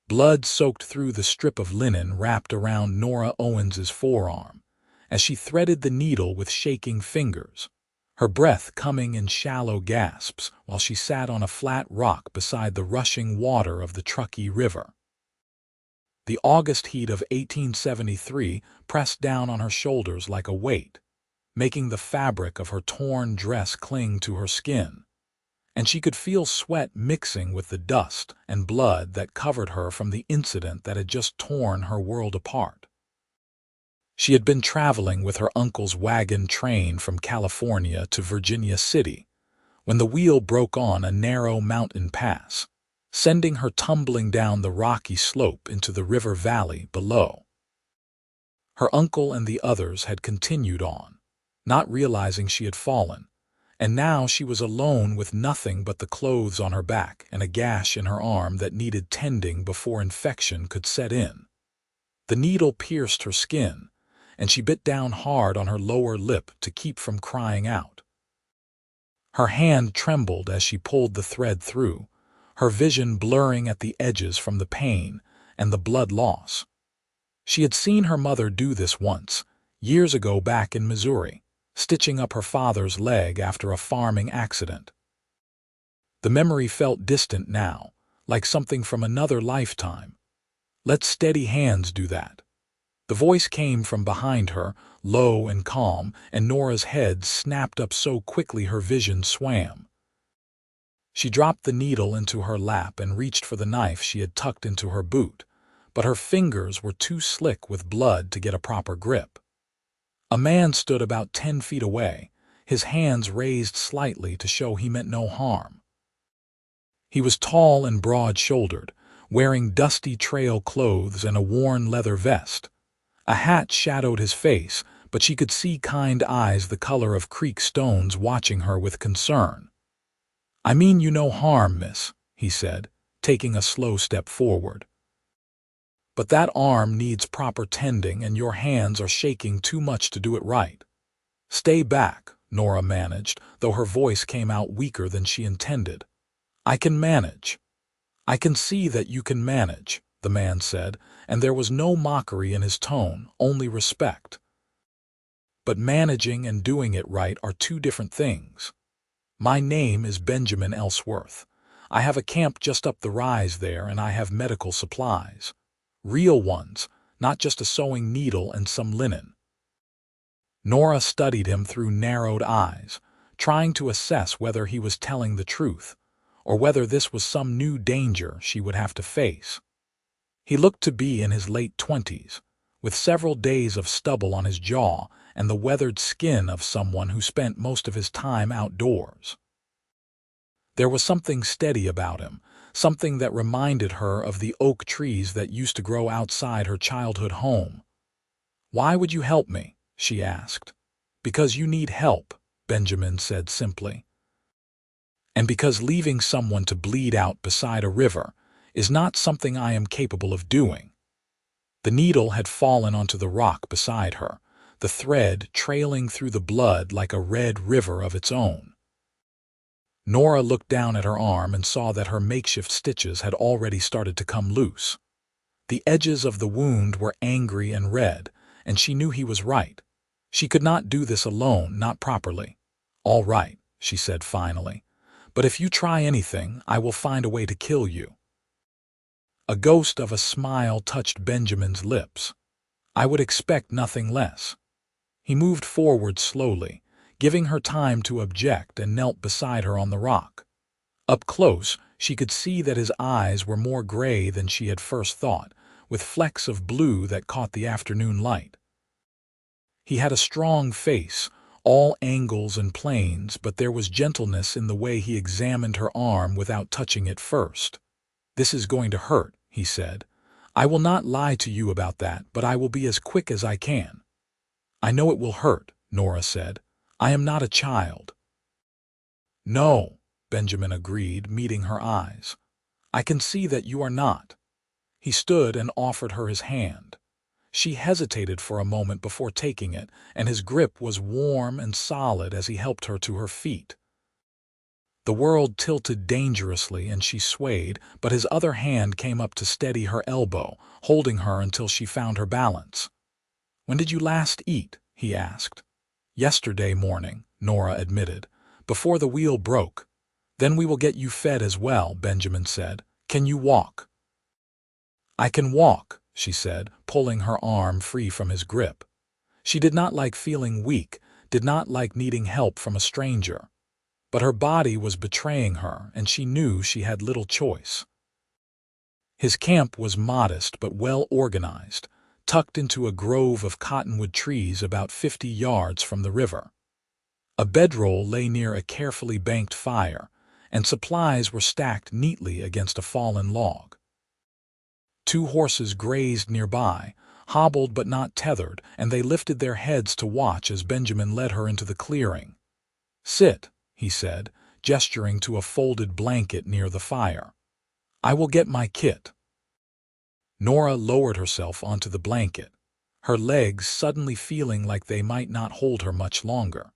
Blood soaked through the strip of linen wrapped around Nora Owens's forearm, as she threaded the needle with shaking fingers, her breath coming in shallow gasps while she sat on a flat rock beside the rushing water of the Truckee River. The August heat of 1873 pressed down on her shoulders like a weight, making the fabric of her torn dress cling to her skin, and she could feel sweat mixing with the dust and blood that covered her from the incident that had just torn her world apart. She had been traveling with her uncle's wagon train from California to Virginia City when the wheel broke on a narrow mountain pass, sending her tumbling down the rocky slope into the river valley below. Her uncle and the others had continued on, not realizing she had fallen, and now she was alone with nothing but the clothes on her back and a gash in her arm that needed tending before infection could set in. The needle pierced her skin, and she bit down hard on her lower lip to keep from crying out. Her hand trembled as she pulled the thread through, her vision blurring at the edges from the pain and the blood loss. She had seen her mother do this once, years ago back in Missouri, stitching up her father's leg after a farming accident. The memory felt distant now, like something from another lifetime. Let steady hands do that. The voice came from behind her, low and calm, and Nora's head snapped up so quickly her vision swam. She dropped the needle into her lap and reached for the knife she had tucked into her boot, but her fingers were too slick with blood to get a proper grip. A man stood about 10 feet away, his hands raised slightly to show he meant no harm. He was tall and broad-shouldered, wearing dusty trail clothes and a worn leather vest. A hat shadowed his face, but she could see kind eyes the color of creek stones watching her with concern. "I mean you no harm, miss," he said, taking a slow step forward. "But that arm needs proper tending and your hands are shaking too much to do it right." "Stay back," Nora managed, though her voice came out weaker than she intended. "I can manage." "I can see that you can manage," the man said, and there was no mockery in his tone, only respect. "But managing and doing it right are two different things. My name is Benjamin Ellsworth. I have a camp just up the rise there, and I have medical supplies. Real ones, not just a sewing needle and some linen." Nora studied him through narrowed eyes, trying to assess whether he was telling the truth, or whether this was some new danger she would have to face. He looked to be in his late 20s, with several days of stubble on his jaw and the weathered skin of someone who spent most of his time outdoors. There was something steady about him, something that reminded her of the oak trees that used to grow outside her childhood home. "Why would you help me?" she asked. "Because you need help," Benjamin said simply. "And because leaving someone to bleed out beside a river is not something I am capable of doing." The needle had fallen onto the rock beside her, the thread trailing through the blood like a red river of its own. Nora looked down at her arm and saw that her makeshift stitches had already started to come loose. The edges of the wound were angry and red, and she knew he was right. She could not do this alone, not properly. "All right," she said finally, "but if you try anything, I will find a way to kill you." A ghost of a smile touched Benjamin's lips. "I would expect nothing less." He moved forward slowly, giving her time to object, and knelt beside her on the rock. Up close, she could see that his eyes were more gray than she had first thought, with flecks of blue that caught the afternoon light. He had a strong face, all angles and planes, but there was gentleness in the way he examined her arm without touching it first. "This is going to hurt," he said. "I will not lie to you about that, but I will be as quick as I can." "I know it will hurt," Nora said. "I am not a child." "No," Benjamin agreed, meeting her eyes. "I can see that you are not." He stood and offered her his hand. She hesitated for a moment before taking it, and his grip was warm and solid as he helped her to her feet. The world tilted dangerously and she swayed, but his other hand came up to steady her elbow, holding her until she found her balance. "When did you last eat?" he asked. "Yesterday morning," Nora admitted, "before the wheel broke." "Then we will get you fed as well," Benjamin said. "Can you walk?" "I can walk," she said, pulling her arm free from his grip. She did not like feeling weak, did not like needing help from a stranger. But her body was betraying her, and she knew she had little choice. His camp was modest but well organized, tucked into a grove of cottonwood trees about 50 yards from the river. A bedroll lay near a carefully banked fire, and supplies were stacked neatly against a fallen log. 2 horses grazed nearby, hobbled but not tethered, and they lifted their heads to watch as Benjamin led her into the clearing. "Sit," he said, gesturing to a folded blanket near the fire. "I will get my kit." Nora lowered herself onto the blanket, her legs suddenly feeling like they might not hold her much longer.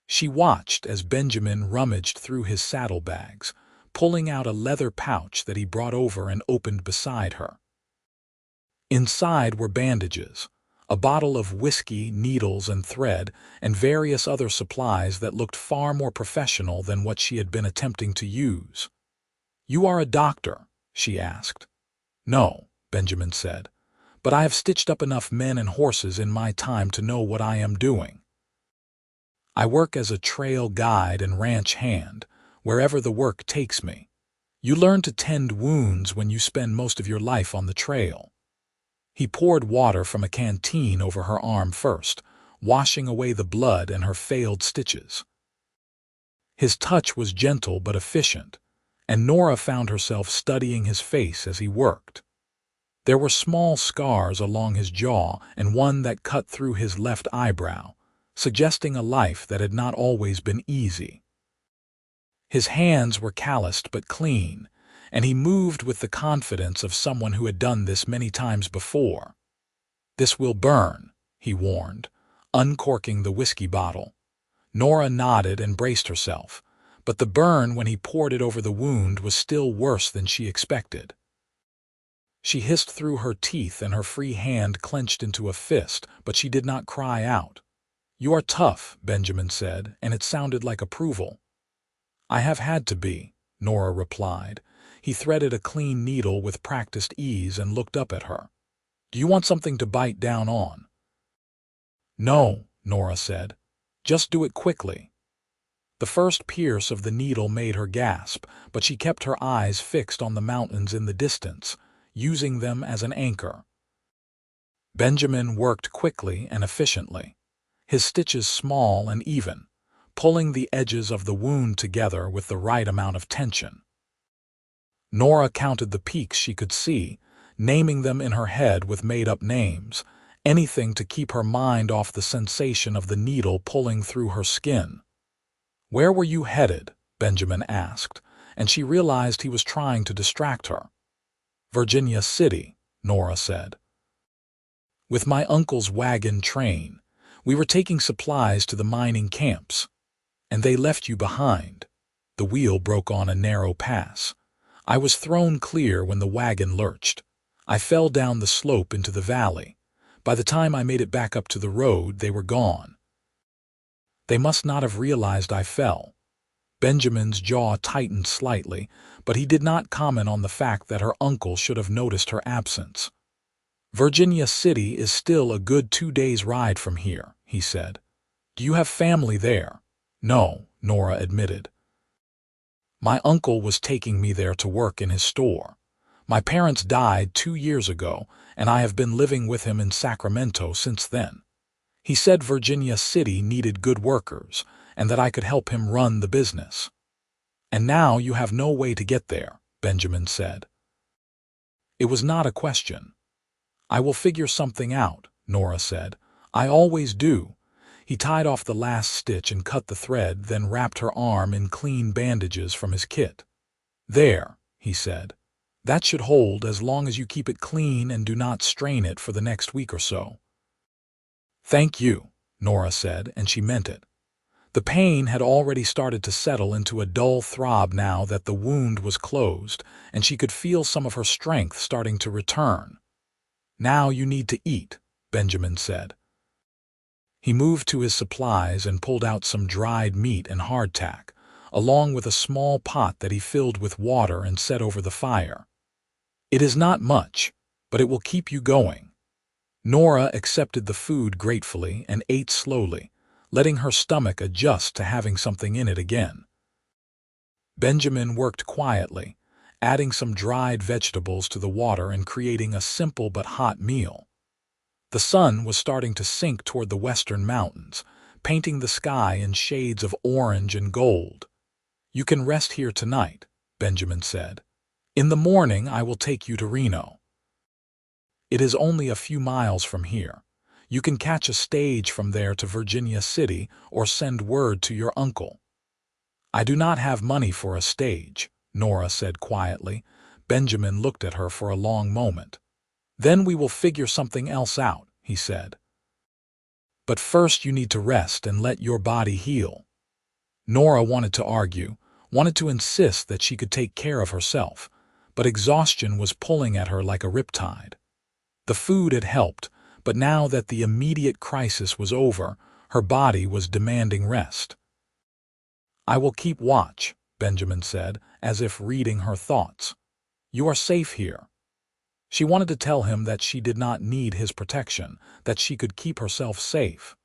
She watched as Benjamin rummaged through his saddlebags, pulling out a leather pouch that he brought over and opened beside her. Inside were bandages, a bottle of whiskey, needles and thread, and various other supplies that looked far more professional than what she had been attempting to use. "You are a doctor?" she asked. "No," Benjamin said, "but I have stitched up enough men and horses in my time to know what I am doing. I work as a trail guide and ranch hand, wherever the work takes me. You learn to tend wounds when you spend most of your life on the trail." He poured water from a canteen over her arm first, washing away the blood and her failed stitches. His touch was gentle but efficient, and Nora found herself studying his face as he worked. There were small scars along his jaw and one that cut through his left eyebrow, suggesting a life that had not always been easy. His hands were calloused but clean, and he moved with the confidence of someone who had done this many times before. "This will burn," he warned, uncorking the whiskey bottle. Nora nodded and braced herself, but the burn when he poured it over the wound was still worse than she expected. She hissed through her teeth and her free hand clenched into a fist, but she did not cry out. "You are tough," Benjamin said, and it sounded like approval. "I have had to be," Nora replied. He threaded a clean needle with practiced ease and looked up at her. "Do you want something to bite down on?" "No," Nora said. "Just do it quickly." The first pierce of the needle made her gasp, but she kept her eyes fixed on the mountains in the distance, using them as an anchor. Benjamin worked quickly and efficiently, his stitches small and even, pulling the edges of the wound together with the right amount of tension. Nora counted the peaks she could see, naming them in her head with made-up names, anything to keep her mind off the sensation of the needle pulling through her skin. "Where were you headed?" Benjamin asked, and she realized he was trying to distract her. "Virginia City," Nora said. "With my uncle's wagon train. We were taking supplies to the mining camps. And they left you behind." The wheel broke on a narrow pass. "I was thrown clear when the wagon lurched. I fell down the slope into the valley. By the time I made it back up to the road, they were gone." "They must not have realized I fell." Benjamin's jaw tightened slightly, but he did not comment on the fact that her uncle should have noticed her absence. "Virginia City is still a good 2 days' ride from here," he said. "Do you have family there?" "No," Nora admitted. "My uncle was taking me there to work in his store. My parents died 2 years ago, and I have been living with him in Sacramento since then. He said Virginia City needed good workers, and that I could help him run the business." "And now you have no way to get there," Benjamin said. It was not a question. "I will figure something out," Nora said. "I always do." He tied off the last stitch and cut the thread, then wrapped her arm in clean bandages from his kit. "There," he said. "That should hold as long as you keep it clean and do not strain it for the next week or so." "Thank you," Nora said, and she meant it. The pain had already started to settle into a dull throb now that the wound was closed, and she could feel some of her strength starting to return. "Now you need to eat," Benjamin said. He moved to his supplies and pulled out some dried meat and hardtack, along with a small pot that he filled with water and set over the fire. "It is not much, but it will keep you going." Nora accepted the food gratefully and ate slowly, letting her stomach adjust to having something in it again. Benjamin worked quietly, adding some dried vegetables to the water and creating a simple but hot meal. The sun was starting to sink toward the western mountains, painting the sky in shades of orange and gold. "You can rest here tonight," Benjamin said. "In the morning I will take you to Reno. It is only a few miles from here. You can catch a stage from there to Virginia City or send word to your uncle." "I do not have money for a stage," Nora said quietly. Benjamin looked at her for a long moment. "Then we will figure something else out," he said. "But first you need to rest and let your body heal." Nora wanted to argue, wanted to insist that she could take care of herself, but exhaustion was pulling at her like a riptide. The food had helped, but now that the immediate crisis was over, her body was demanding rest. "I will keep watch," Benjamin said, as if reading her thoughts. "You are safe here." She wanted to tell him that she did not need his protection, that she could keep herself safe.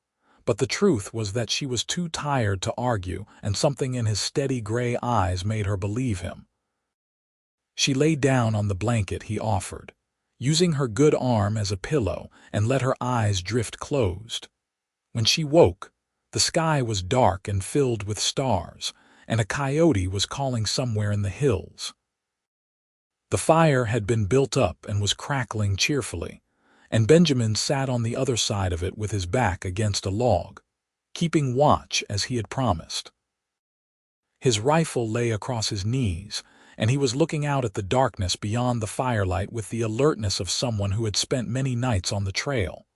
But the truth was that she was too tired to argue, and something in his steady gray eyes made her believe him. She lay down on the blanket he offered, using her good arm as a pillow, and let her eyes drift closed. When she woke, the sky was dark and filled with stars, and a coyote was calling somewhere in the hills. The fire had been built up and was crackling cheerfully, and Benjamin sat on the other side of it with his back against a log, keeping watch as he had promised. His rifle lay across his knees, and he was looking out at the darkness beyond the firelight with the alertness of someone who had spent many nights on the trail.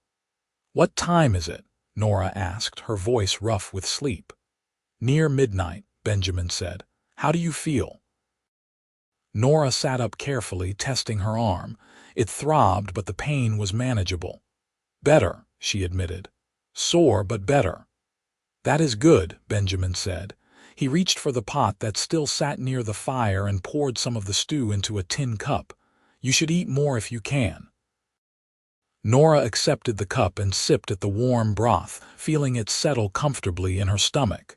"What time is it?" Nora asked, her voice rough with sleep. "Near midnight," Benjamin said. "How do you feel?" Nora sat up carefully, testing her arm. It throbbed, but the pain was manageable. "Better," she admitted. "Sore, but better." "That is good," Benjamin said. He reached for the pot that still sat near the fire and poured some of the stew into a tin cup. "You should eat more if you can." Nora accepted the cup and sipped at the warm broth, feeling it settle comfortably in her stomach.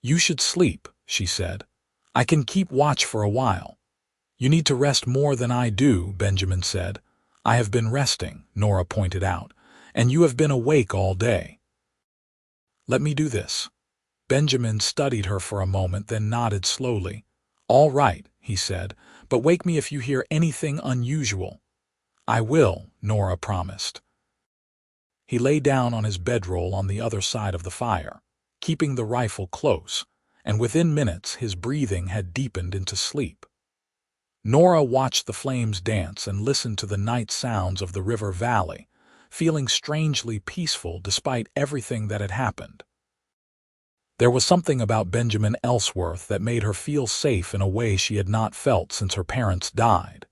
"You should sleep," she said. "I can keep watch for a while." "You need to rest more than I do," Benjamin said. "I have been resting," Nora pointed out, "and you have been awake all day." "Let me do this." Benjamin studied her for a moment, then nodded slowly. "All right," he said, "but wake me if you hear anything unusual." "I will," Nora promised. He lay down on his bedroll on the other side of the fire, keeping the rifle close, and within minutes his breathing had deepened into sleep. Nora watched the flames dance and listened to the night sounds of the river valley, feeling strangely peaceful despite everything that had happened. There was something about Benjamin Ellsworth that made her feel safe in a way she had not felt since her parents died.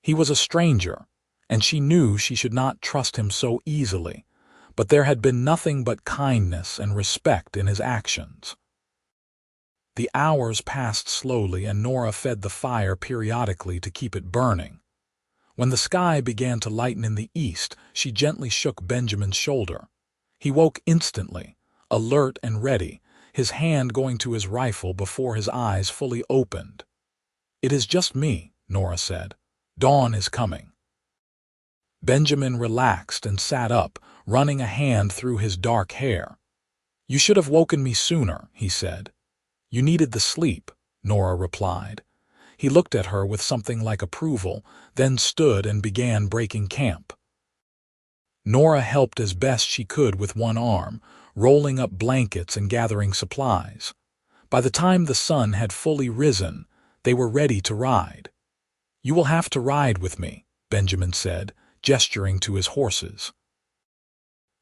He was a stranger, and she knew she should not trust him so easily, but there had been nothing but kindness and respect in his actions. The hours passed slowly, and Nora fed the fire periodically to keep it burning. When the sky began to lighten in the east, she gently shook Benjamin's shoulder. He woke instantly, alert and ready, his hand going to his rifle before his eyes fully opened. "It is just me," Nora said. "Dawn is coming." Benjamin relaxed and sat up, running a hand through his dark hair. "You should have woken me sooner," he said. "You needed the sleep," Nora replied. He looked at her with something like approval, then stood and began breaking camp. Nora helped as best she could with one arm, rolling up blankets and gathering supplies. By the time the sun had fully risen, they were ready to ride. "You will have to ride with me," Benjamin said, gesturing to his horses.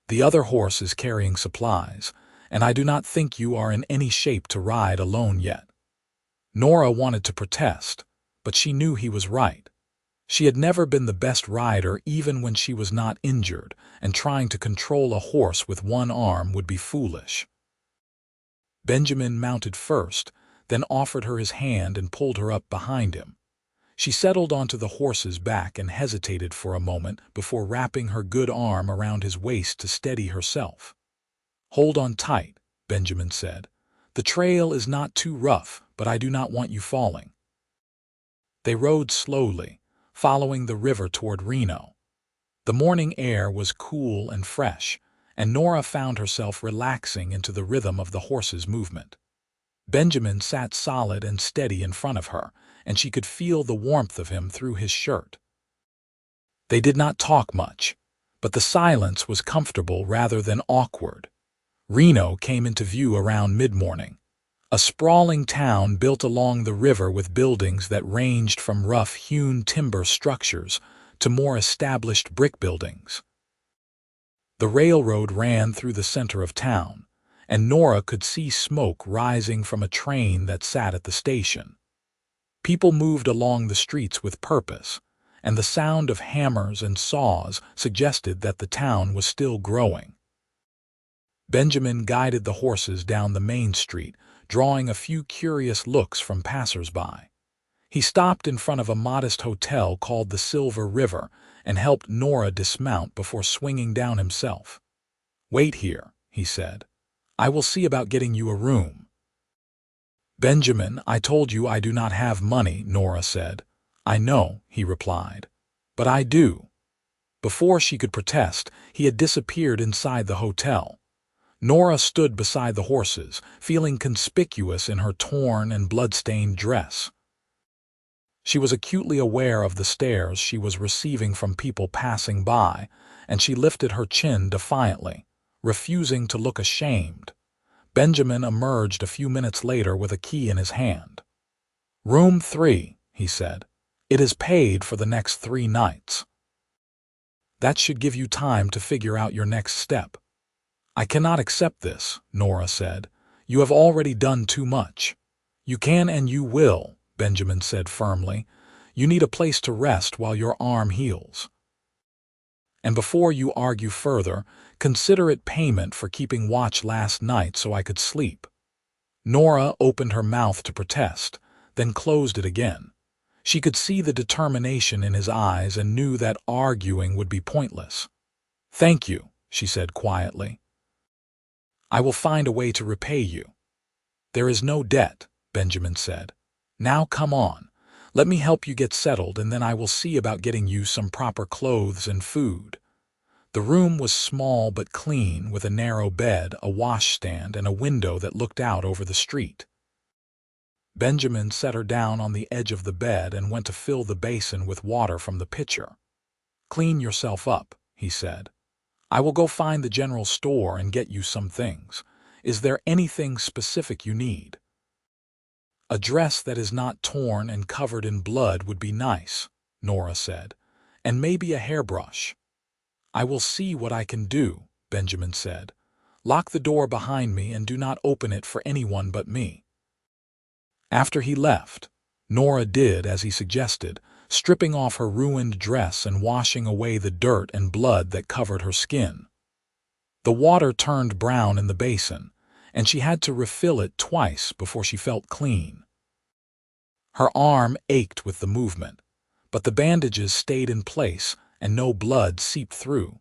"The other horse is carrying supplies," and I do not think you are in any shape to ride alone yet." Nora wanted to protest, but she knew he was right. She had never been the best rider even when she was not injured, and trying to control a horse with one arm would be foolish. Benjamin mounted first, then offered her his hand and pulled her up behind him. She settled onto the horse's back and hesitated for a moment before wrapping her good arm around his waist to steady herself. "Hold on tight," Benjamin said. "The trail is not too rough, but I do not want you falling." They rode slowly, following the river toward Reno. The morning air was cool and fresh, and Nora found herself relaxing into the rhythm of the horse's movement. Benjamin sat solid and steady in front of her, and she could feel the warmth of him through his shirt. They did not talk much, but the silence was comfortable rather than awkward. Reno came into view around mid-morning, a sprawling town built along the river with buildings that ranged from rough-hewn timber structures to more established brick buildings. The railroad ran through the center of town, and Nora could see smoke rising from a train that sat at the station. People moved along the streets with purpose, and the sound of hammers and saws suggested that the town was still growing. Benjamin guided the horses down the main street, drawing a few curious looks from passers-by. He stopped in front of a modest hotel called the Silver River and helped Nora dismount before swinging down himself. "Wait here," he said. "I will see about getting you a room." "Benjamin, I told you I do not have money," Nora said. "I know," he replied. "But I do." Before she could protest, he had disappeared inside the hotel. Nora stood beside the horses, feeling conspicuous in her torn and blood-stained dress. She was acutely aware of the stares she was receiving from people passing by, and she lifted her chin defiantly, refusing to look ashamed. Benjamin emerged a few minutes later with a key in his hand. "Room 3, he said. "It is paid for the next 3 nights. That should give you time to figure out your next step." "I cannot accept this," Nora said. "You have already done too much." "You can and you will," Benjamin said firmly. "You need a place to rest while your arm heals. And before you argue further, consider it payment for keeping watch last night so I could sleep." Nora opened her mouth to protest, then closed it again. She could see the determination in his eyes and knew that arguing would be pointless. "Thank you," she said quietly. "I will find a way to repay you." "There is no debt," Benjamin said. "Now come on. Let me help you get settled, and then I will see about getting you some proper clothes and food." The room was small but clean, with a narrow bed, a washstand, and a window that looked out over the street. Benjamin set her down on the edge of the bed and went to fill the basin with water from the pitcher. "Clean yourself up," he said. "I will go find the general store and get you some things. Is there anything specific you need?" "A dress that is not torn and covered in blood would be nice," Nora said, "and maybe a hairbrush." "I will see what I can do," Benjamin said. "Lock the door behind me and do not open it for anyone but me." After he left, Nora did as he suggested, stripping off her ruined dress and washing away the dirt and blood that covered her skin. The water turned brown in the basin, and she had to refill it twice before she felt clean. Her arm ached with the movement, but the bandages stayed in place and no blood seeped through.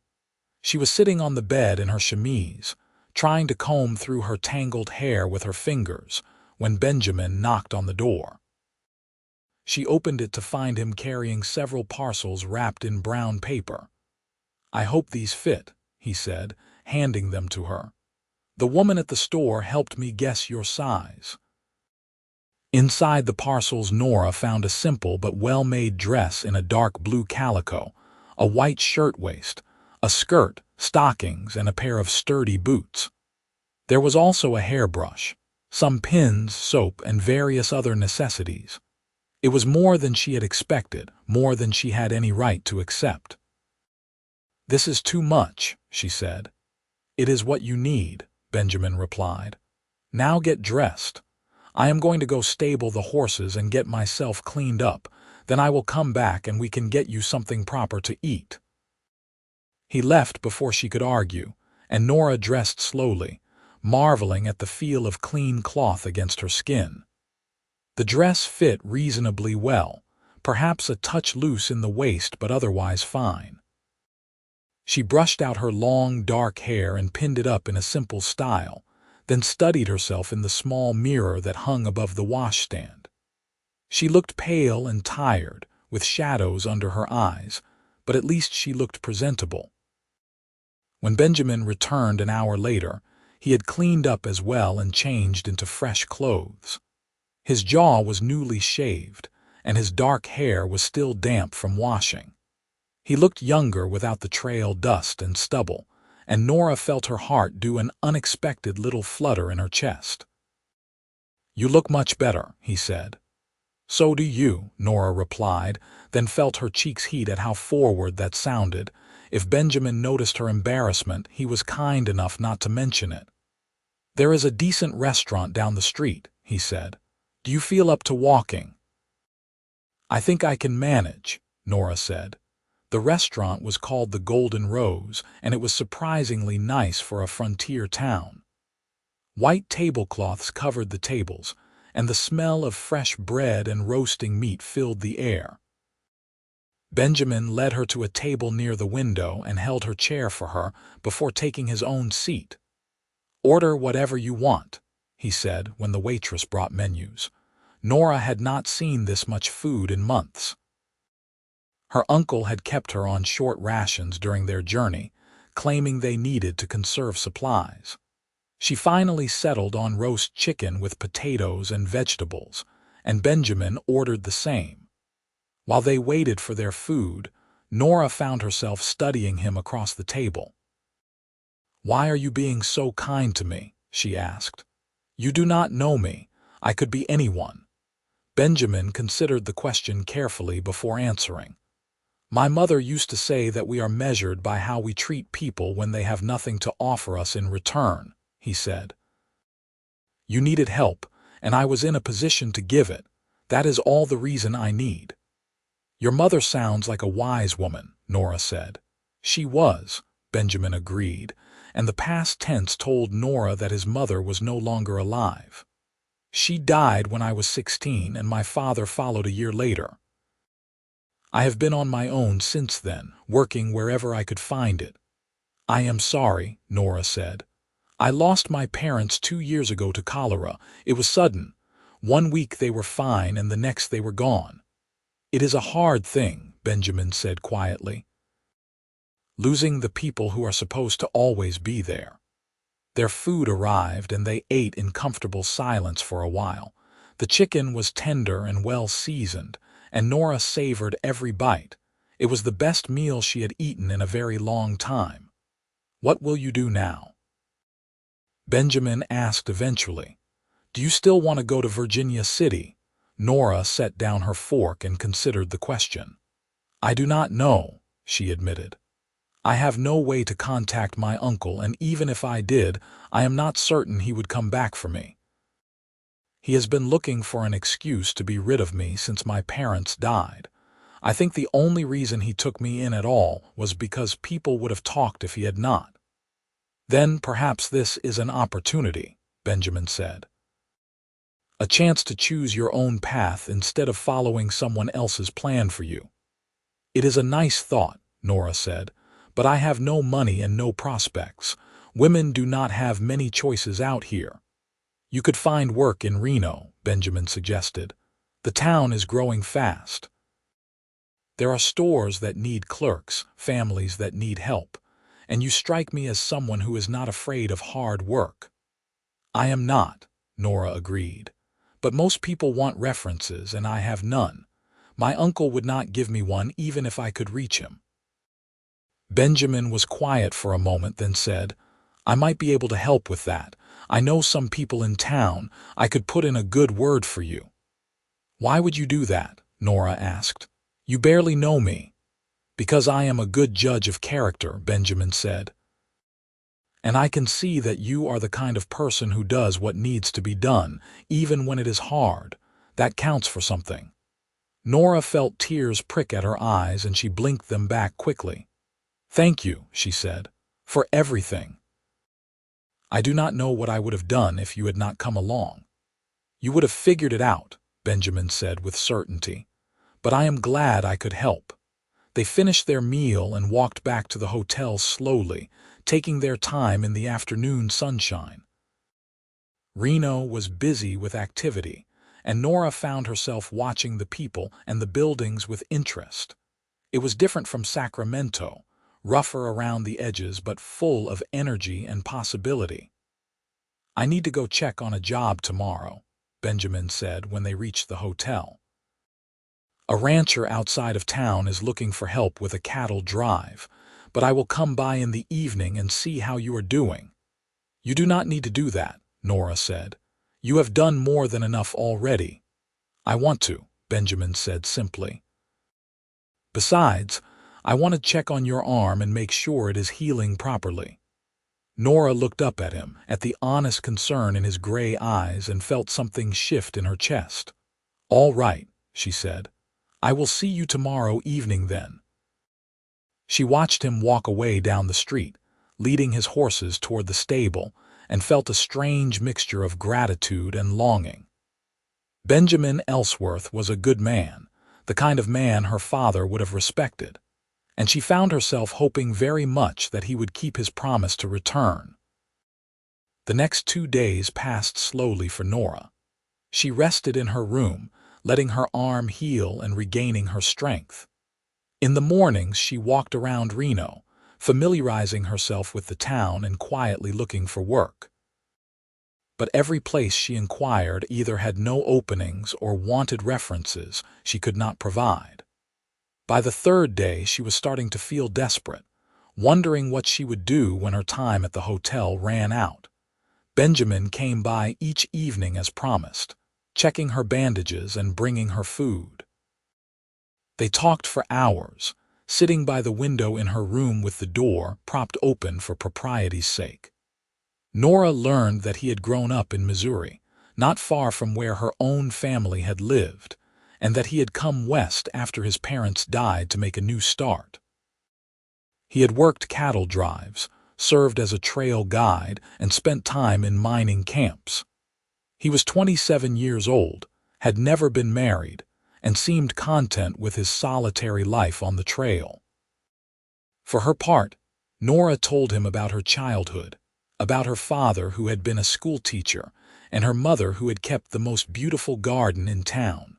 She was sitting on the bed in her chemise, trying to comb through her tangled hair with her fingers, when Benjamin knocked on the door. She opened it to find him carrying several parcels wrapped in brown paper. "I hope these fit," he said, handing them to her. "The woman at the store helped me guess your size." Inside the parcels, Nora found a simple but well-made dress in a dark blue calico, a white shirtwaist, a skirt, stockings, and a pair of sturdy boots. There was also a hairbrush, some pins, soap, and various other necessities. It was more than she had expected, more than she had any right to accept. "This is too much," she said. "It is what you need," Benjamin replied. Now get dressed. I am going to go stable the horses and get myself cleaned up. Then I will come back and we can get you something proper to eat. He left before she could argue, and Nora dressed slowly, marveling at the feel of clean cloth against her skin. The dress fit reasonably well, perhaps a touch loose in the waist but otherwise fine. She brushed out her long, dark hair and pinned it up in a simple style, then studied herself in the small mirror that hung above the washstand. She looked pale and tired, with shadows under her eyes, but at least she looked presentable. When Benjamin returned an hour later, he had cleaned up as well and changed into fresh clothes. His jaw was newly shaved, and his dark hair was still damp from washing. He looked younger without the trail dust and stubble, and Nora felt her heart do an unexpected little flutter in her chest. "You look much better," he said. "So do you," Nora replied, then felt her cheeks heat at how forward that sounded. If Benjamin noticed her embarrassment, he was kind enough not to mention it. "There is a decent restaurant down the street," he said. "Do you feel up to walking?" "I think I can manage," Nora said. The restaurant was called the Golden Rose, and it was surprisingly nice for a frontier town. White tablecloths covered the tables, and the smell of fresh bread and roasting meat filled the air. Benjamin led her to a table near the window and held her chair for her before taking his own seat. "Order whatever you want," he said when the waitress brought menus. Nora had not seen this much food in months. Her uncle had kept her on short rations during their journey, claiming they needed to conserve supplies. She finally settled on roast chicken with potatoes and vegetables, and Benjamin ordered the same. While they waited for their food, Nora found herself studying him across the table. "Why are you being so kind to me?" she asked. "You do not know me. I could be anyone." Benjamin considered the question carefully before answering. "My mother used to say that we are measured by how we treat people when they have nothing to offer us in return," he said. "You needed help, and I was in a position to give it. That is all the reason I need." "Your mother sounds like a wise woman," Nora said. "She was," Benjamin agreed, and the past tense told Nora that his mother was no longer alive. "She died when I was 16, and my father followed a year later. I have been on my own since then, working wherever I could find it." "I am sorry," Nora said. "I lost my parents 2 years ago to cholera. It was sudden. 1 week they were fine and the next they were gone." "It is a hard thing," Benjamin said quietly. "Losing the people who are supposed to always be there." Their food arrived and they ate in comfortable silence for a while. The chicken was tender and well seasoned, and Nora savored every bite. It was the best meal she had eaten in a very long time. "What will you do now?" Benjamin asked eventually. "Do you still want to go to Virginia City?" Nora set down her fork and considered the question. "I do not know," she admitted. "I have no way to contact my uncle, and even if I did, I am not certain he would come back for me. He has been looking for an excuse to be rid of me since my parents died. I think the only reason he took me in at all was because people would have talked if he had not." "Then perhaps this is an opportunity," Benjamin said. "A chance to choose your own path instead of following someone else's plan for you." "It is a nice thought," Nora said, "but I have no money and no prospects. Women do not have many choices out here." "You could find work in Reno," Benjamin suggested. "The town is growing fast. There are stores that need clerks, families that need help, and you strike me as someone who is not afraid of hard work." "I am not," Nora agreed. "But most people want references, and I have none. My uncle would not give me one even if I could reach him." Benjamin was quiet for a moment, then said, "I might be able to help with that. I know some people in town. I could put in a good word for you." "Why would you do that?" Nora asked. "You barely know me." "Because I am a good judge of character," Benjamin said. And I can see that you are the kind of person who does what needs to be done, even when it is hard. That counts for something." Nora felt tears prick at her eyes and she blinked them back quickly. "Thank you," she said, "for everything. I do not know what I would have done if you had not come along." "You would have figured it out," Benjamin said with certainty. "But I am glad I could help." They finished their meal and walked back to the hotel slowly, taking their time in the afternoon sunshine. Reno was busy with activity, and Nora found herself watching the people and the buildings with interest. It was different from Sacramento, rougher around the edges but full of energy and possibility. "I need to go check on a job tomorrow," Benjamin said when they reached the hotel. "A rancher outside of town is looking for help with a cattle drive, but I will come by in the evening and see how you are doing." "You do not need to do that," Nora said. "You have done more than enough already." "I want to," Benjamin said simply. "Besides, I want to check on your arm and make sure it is healing properly." Nora looked up at him, at the honest concern in his gray eyes, and felt something shift in her chest. "All right," she said. "I will see you tomorrow evening then." She watched him walk away down the street, leading his horses toward the stable, and felt a strange mixture of gratitude and longing. Benjamin Ellsworth was a good man, the kind of man her father would have respected, and she found herself hoping very much that he would keep his promise to return. The next 2 days passed slowly for Nora. She rested in her room, letting her arm heal and regaining her strength. In the mornings she walked around Reno, familiarizing herself with the town and quietly looking for work. But every place she inquired either had no openings or wanted references she could not provide. By the 3rd day she was starting to feel desperate, wondering what she would do when her time at the hotel ran out. Benjamin came by each evening as promised, checking her bandages and bringing her food. They talked for hours, sitting by the window in her room with the door propped open for propriety's sake. Nora learned that he had grown up in Missouri, not far from where her own family had lived, and that he had come west after his parents died to make a new start. He had worked cattle drives, served as a trail guide, and spent time in mining camps. He was 27 years old, had never been married, and seemed content with his solitary life on the trail. For her part, Nora told him about her childhood, about her father who had been a schoolteacher, and her mother who had kept the most beautiful garden in town.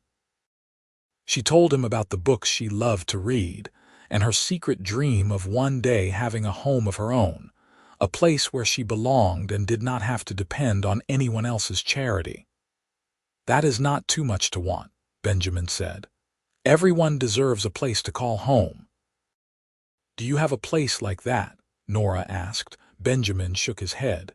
She told him about the books she loved to read, and her secret dream of one day having a home of her own, a place where she belonged and did not have to depend on anyone else's charity. "That is not too much to want," Benjamin said. "Everyone deserves a place to call home." "Do you have a place like that?" Nora asked. Benjamin shook his head.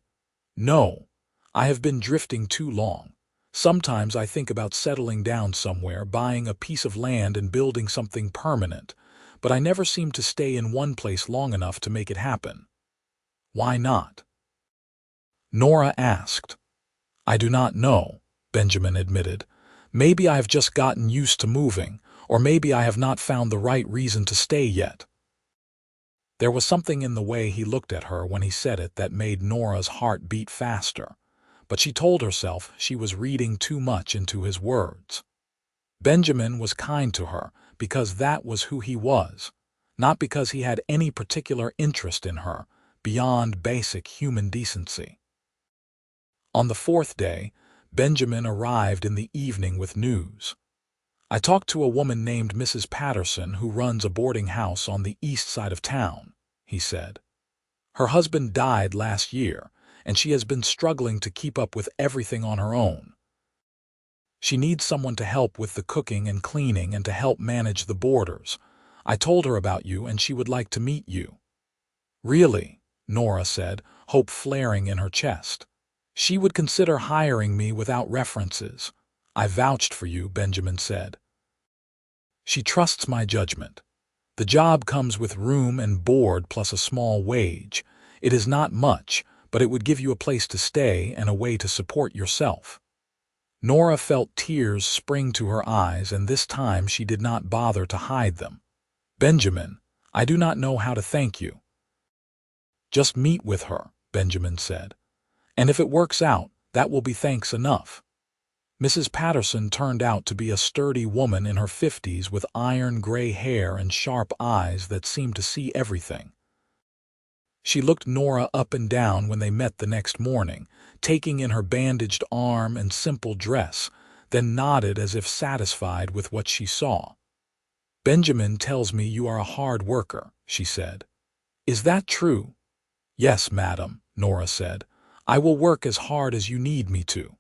"No, I have been drifting too long. Sometimes I think about settling down somewhere, buying a piece of land and building something permanent, but I never seem to stay in one place long enough to make it happen." "Why not?" Nora asked. "I do not know," Benjamin admitted. "Maybe I have just gotten used to moving, or maybe I have not found the right reason to stay yet." There was something in the way he looked at her when he said it that made Nora's heart beat faster, but she told herself she was reading too much into his words. Benjamin was kind to her because that was who he was, not because he had any particular interest in her, beyond basic human decency. On the 4th day, Benjamin arrived in the evening with news. "I talked to a woman named Mrs. Patterson who runs a boarding house on the east side of town," he said. "Her husband died last year, and she has been struggling to keep up with everything on her own. She needs someone to help with the cooking and cleaning and to help manage the boarders. I told her about you and she would like to meet you." "Really?" Nora said, hope flaring in her chest. "She would consider hiring me without references. I vouched for you," Benjamin said. "She trusts my judgment. The job comes with room and board plus a small wage. It is not much, but it would give you a place to stay and a way to support yourself." Nora felt tears spring to her eyes, and this time she did not bother to hide them. "Benjamin, I do not know how to thank you." "Just meet with her," Benjamin said. "And if it works out, that will be thanks enough." Mrs. Patterson turned out to be a sturdy woman in her 50s with iron gray hair and sharp eyes that seemed to see everything. She looked Nora up and down when they met the next morning, taking in her bandaged arm and simple dress, then nodded as if satisfied with what she saw. "Benjamin tells me you are a hard worker," she said. "Is that true?" "Yes, madam," Nora said. "I will work as hard as you need me to."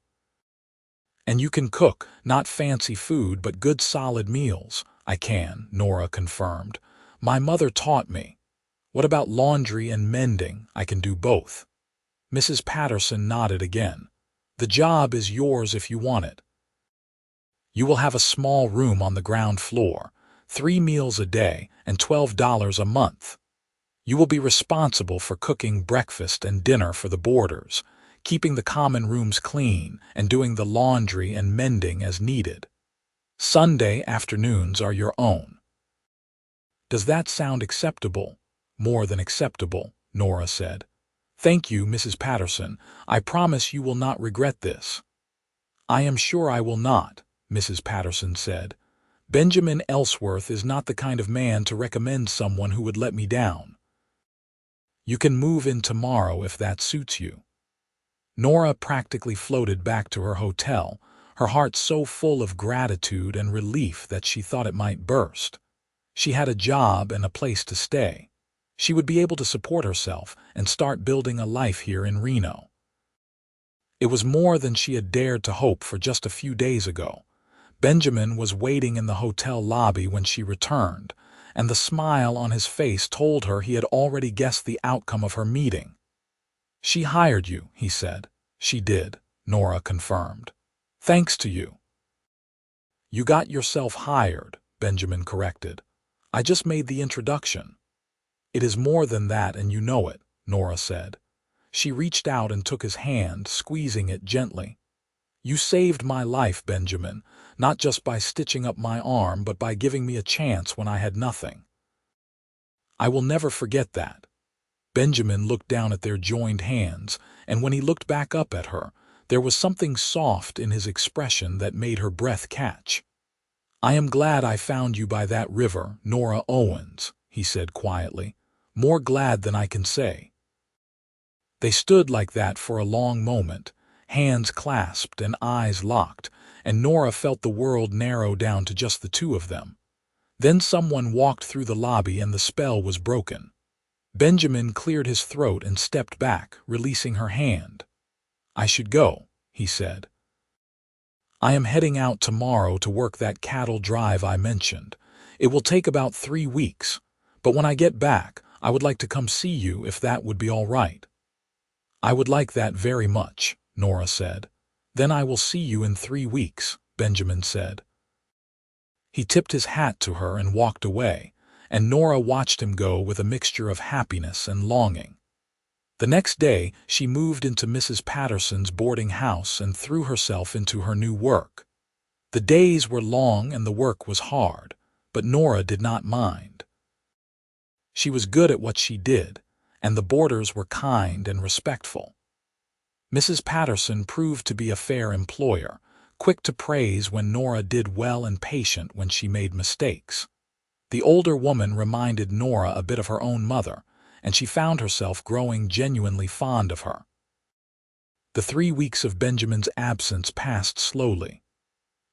"And you can cook, not fancy food, but good solid meals." "I can," Nora confirmed. "My mother taught me." "What about laundry and mending?" "I can do both." Mrs. Patterson nodded again. "The job is yours if you want it. You will have a small room on the ground floor, 3 meals a day, and $12 a month. You will be responsible for cooking breakfast and dinner for the boarders, keeping the common rooms clean, and doing the laundry and mending as needed. Sunday afternoons are your own." "Does that sound acceptable?" "More than acceptable," Nora said. "Thank you, Mrs. Patterson. I promise you will not regret this." "I am sure I will not," Mrs. Patterson said. "Benjamin Ellsworth is not the kind of man to recommend someone who would let me down. You can move in tomorrow if that suits you." Nora practically floated back to her hotel, her heart so full of gratitude and relief that she thought it might burst. She had a job and a place to stay. She would be able to support herself and start building a life here in Reno. It was more than she had dared to hope for just a few days ago. Benjamin was waiting in the hotel lobby when she returned, and the smile on his face told her he had already guessed the outcome of her meeting. "She hired you," he said. "She did," Nora confirmed. "Thanks to you." "You got yourself hired," Benjamin corrected. "I just made the introduction." "It is more than that, and you know it," Nora said. She reached out and took his hand, squeezing it gently. "You saved my life, Benjamin, not just by stitching up my arm, but by giving me a chance when I had nothing. I will never forget that." Benjamin looked down at their joined hands, and when he looked back up at her, there was something soft in his expression that made her breath catch. "I am glad I found you by that river, Nora Owens," he said quietly. "More glad than I can say." They stood like that for a long moment, hands clasped and eyes locked, and Nora felt the world narrow down to just the two of them. Then someone walked through the lobby and the spell was broken. Benjamin cleared his throat and stepped back, releasing her hand. "I should go," he said. "I am heading out tomorrow to work that cattle drive I mentioned. It will take about 3 weeks, but when I get back, I would like to come see you if that would be all right." "I would like that very much," Nora said. "Then I will see you in 3 weeks," Benjamin said. He tipped his hat to her and walked away, and Nora watched him go with a mixture of happiness and longing. The next day, she moved into Mrs. Patterson's boarding house and threw herself into her new work. The days were long and the work was hard, but Nora did not mind. She was good at what she did, and the boarders were kind and respectful. Mrs. Patterson proved to be a fair employer, quick to praise when Nora did well and patient when she made mistakes. The older woman reminded Nora a bit of her own mother, and she found herself growing genuinely fond of her. The 3 weeks of Benjamin's absence passed slowly.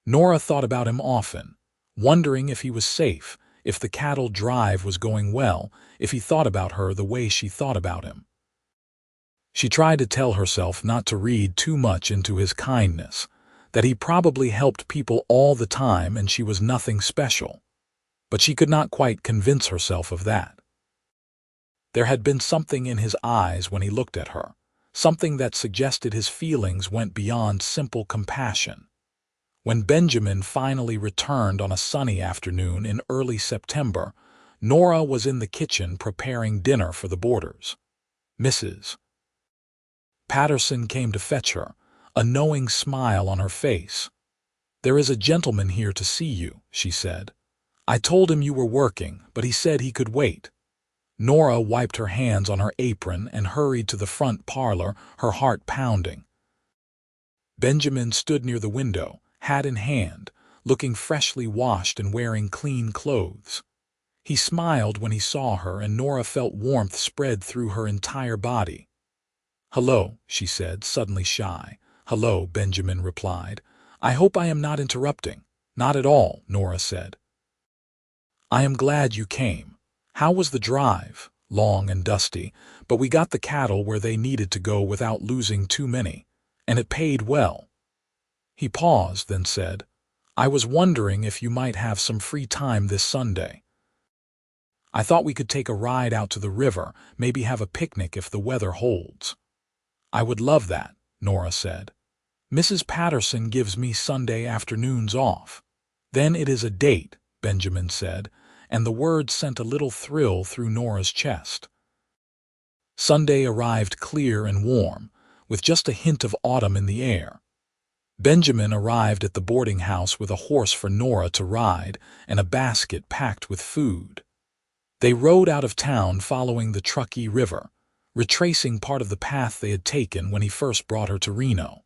Nora thought about him often, wondering if he was safe, if the cattle drive was going well, if he thought about her the way she thought about him. She tried to tell herself not to read too much into his kindness, that he probably helped people all the time and she was nothing special. But she could not quite convince herself of that. There had been something in his eyes when he looked at her, something that suggested his feelings went beyond simple compassion. When Benjamin finally returned on a sunny afternoon in early September, Nora was in the kitchen preparing dinner for the boarders. Mrs. Patterson came to fetch her, a knowing smile on her face. "There is a gentleman here to see you," she said. "I told him you were working, but he said he could wait." Nora wiped her hands on her apron and hurried to the front parlor, her heart pounding. Benjamin stood near the window, hat in hand, looking freshly washed and wearing clean clothes. He smiled when he saw her, and Nora felt warmth spread through her entire body. "Hello," she said, suddenly shy. "Hello," Benjamin replied. "I hope I am not interrupting." "Not at all," Nora said. "I am glad you came. How was the drive?" "Long and dusty, but we got the cattle where they needed to go without losing too many, and it paid well." He paused, then said, "I was wondering if you might have some free time this Sunday. I thought we could take a ride out to the river, maybe have a picnic if the weather holds." "I would love that," Nora said. "Mrs. Patterson gives me Sunday afternoons off." "Then it is a date," Benjamin said, and the word sent a little thrill through Nora's chest. Sunday arrived clear and warm, with just a hint of autumn in the air. Benjamin arrived at the boarding house with a horse for Nora to ride and a basket packed with food. They rode out of town following the Truckee River, retracing part of the path they had taken when he first brought her to Reno.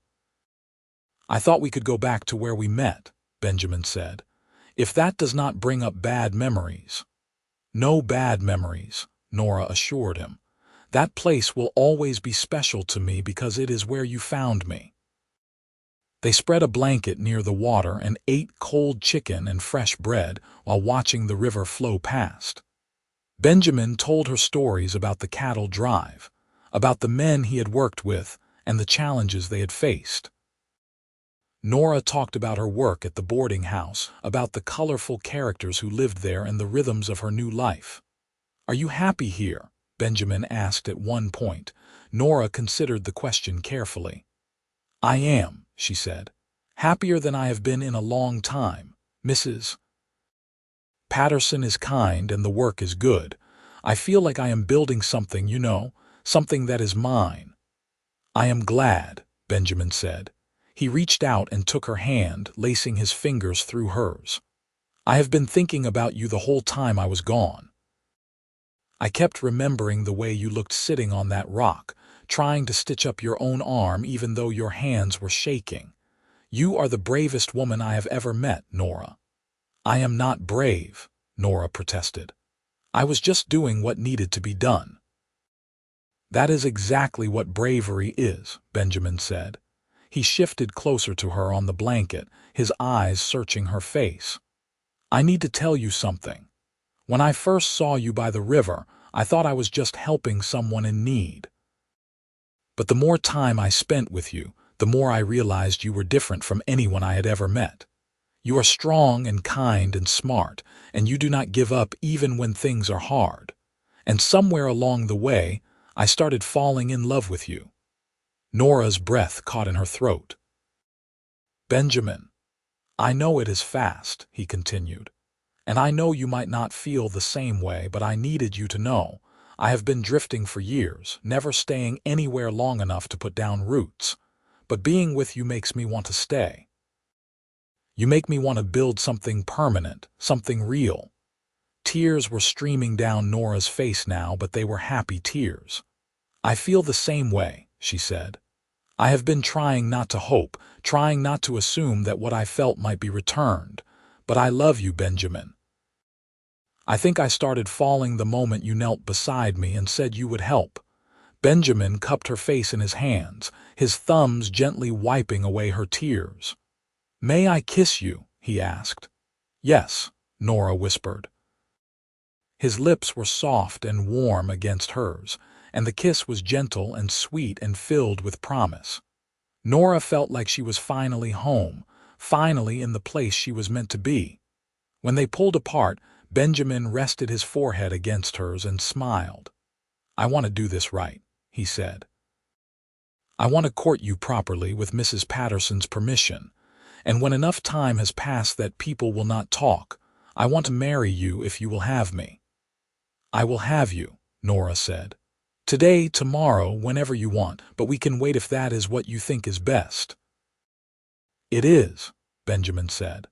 "I thought we could go back to where we met," Benjamin said, "if that does not bring up bad memories." "No bad memories," Nora assured him. "That place will always be special to me because it is where you found me." They spread a blanket near the water and ate cold chicken and fresh bread while watching the river flow past. Benjamin told her stories about the cattle drive, about the men he had worked with, and the challenges they had faced. Nora talked about her work at the boarding house, about the colorful characters who lived there and the rhythms of her new life. "Are you happy here?" Benjamin asked at one point. Nora considered the question carefully. "I am," she said. "Happier than I have been in a long time. Mrs. Patterson is kind and the work is good. I feel like I am building something, something that is mine." "I am glad," Benjamin said. He reached out and took her hand, lacing his fingers through hers. "I have been thinking about you the whole time I was gone. I kept remembering the way you looked sitting on that rock, trying to stitch up your own arm even though your hands were shaking. You are the bravest woman I have ever met, Nora." "I am not brave," Nora protested. "I was just doing what needed to be done." "That is exactly what bravery is," Benjamin said. He shifted closer to her on the blanket, his eyes searching her face. "I need to tell you something. When I first saw you by the river, I thought I was just helping someone in need. But the more time I spent with you, the more I realized you were different from anyone I had ever met. You are strong and kind and smart, and you do not give up even when things are hard. And somewhere along the way, I started falling in love with you." Nora's breath caught in her throat. "Benjamin, I know it is fast," he continued. "And I know you might not feel the same way, but I needed you to know. I have been drifting for years, never staying anywhere long enough to put down roots. But being with you makes me want to stay. You make me want to build something permanent, something real." Tears were streaming down Nora's face now, but they were happy tears. "I feel the same way," she said. "I have been trying not to hope, trying not to assume that what I felt might be returned. But I love you, Benjamin. I think I started falling the moment you knelt beside me and said you would help." Benjamin cupped her face in his hands, his thumbs gently wiping away her tears. "May I kiss you?" he asked. "Yes," Nora whispered. His lips were soft and warm against hers, and the kiss was gentle and sweet and filled with promise. Nora felt like she was finally home, finally in the place she was meant to be. When they pulled apart, Benjamin rested his forehead against hers and smiled. "I want to do this right," he said. "I want to court you properly with Mrs. Patterson's permission. And when enough time has passed that people will not talk, I want to marry you if you will have me." "I will have you," Nora said. Today, tomorrow, whenever you want, but we can wait if that is what you think is best." "It is," Benjamin said.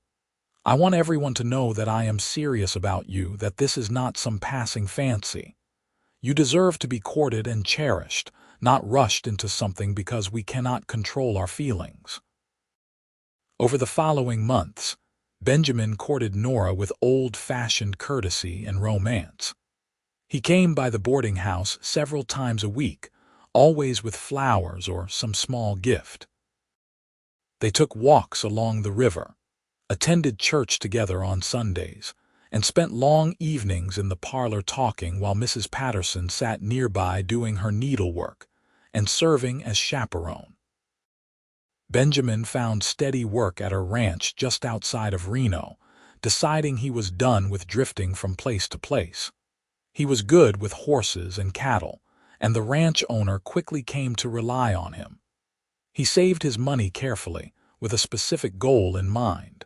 "I want everyone to know that I am serious about you, that this is not some passing fancy. You deserve to be courted and cherished, not rushed into something because we cannot control our feelings." Over the following months, Benjamin courted Nora with old-fashioned courtesy and romance. He came by the boarding house several times a week, always with flowers or some small gift. They took walks along the river, attended church together on Sundays, and spent long evenings in the parlor talking while Mrs. Patterson sat nearby doing her needlework and serving as chaperone. Benjamin found steady work at a ranch just outside of Reno, deciding he was done with drifting from place to place. He was good with horses and cattle, and the ranch owner quickly came to rely on him. He saved his money carefully, with a specific goal in mind.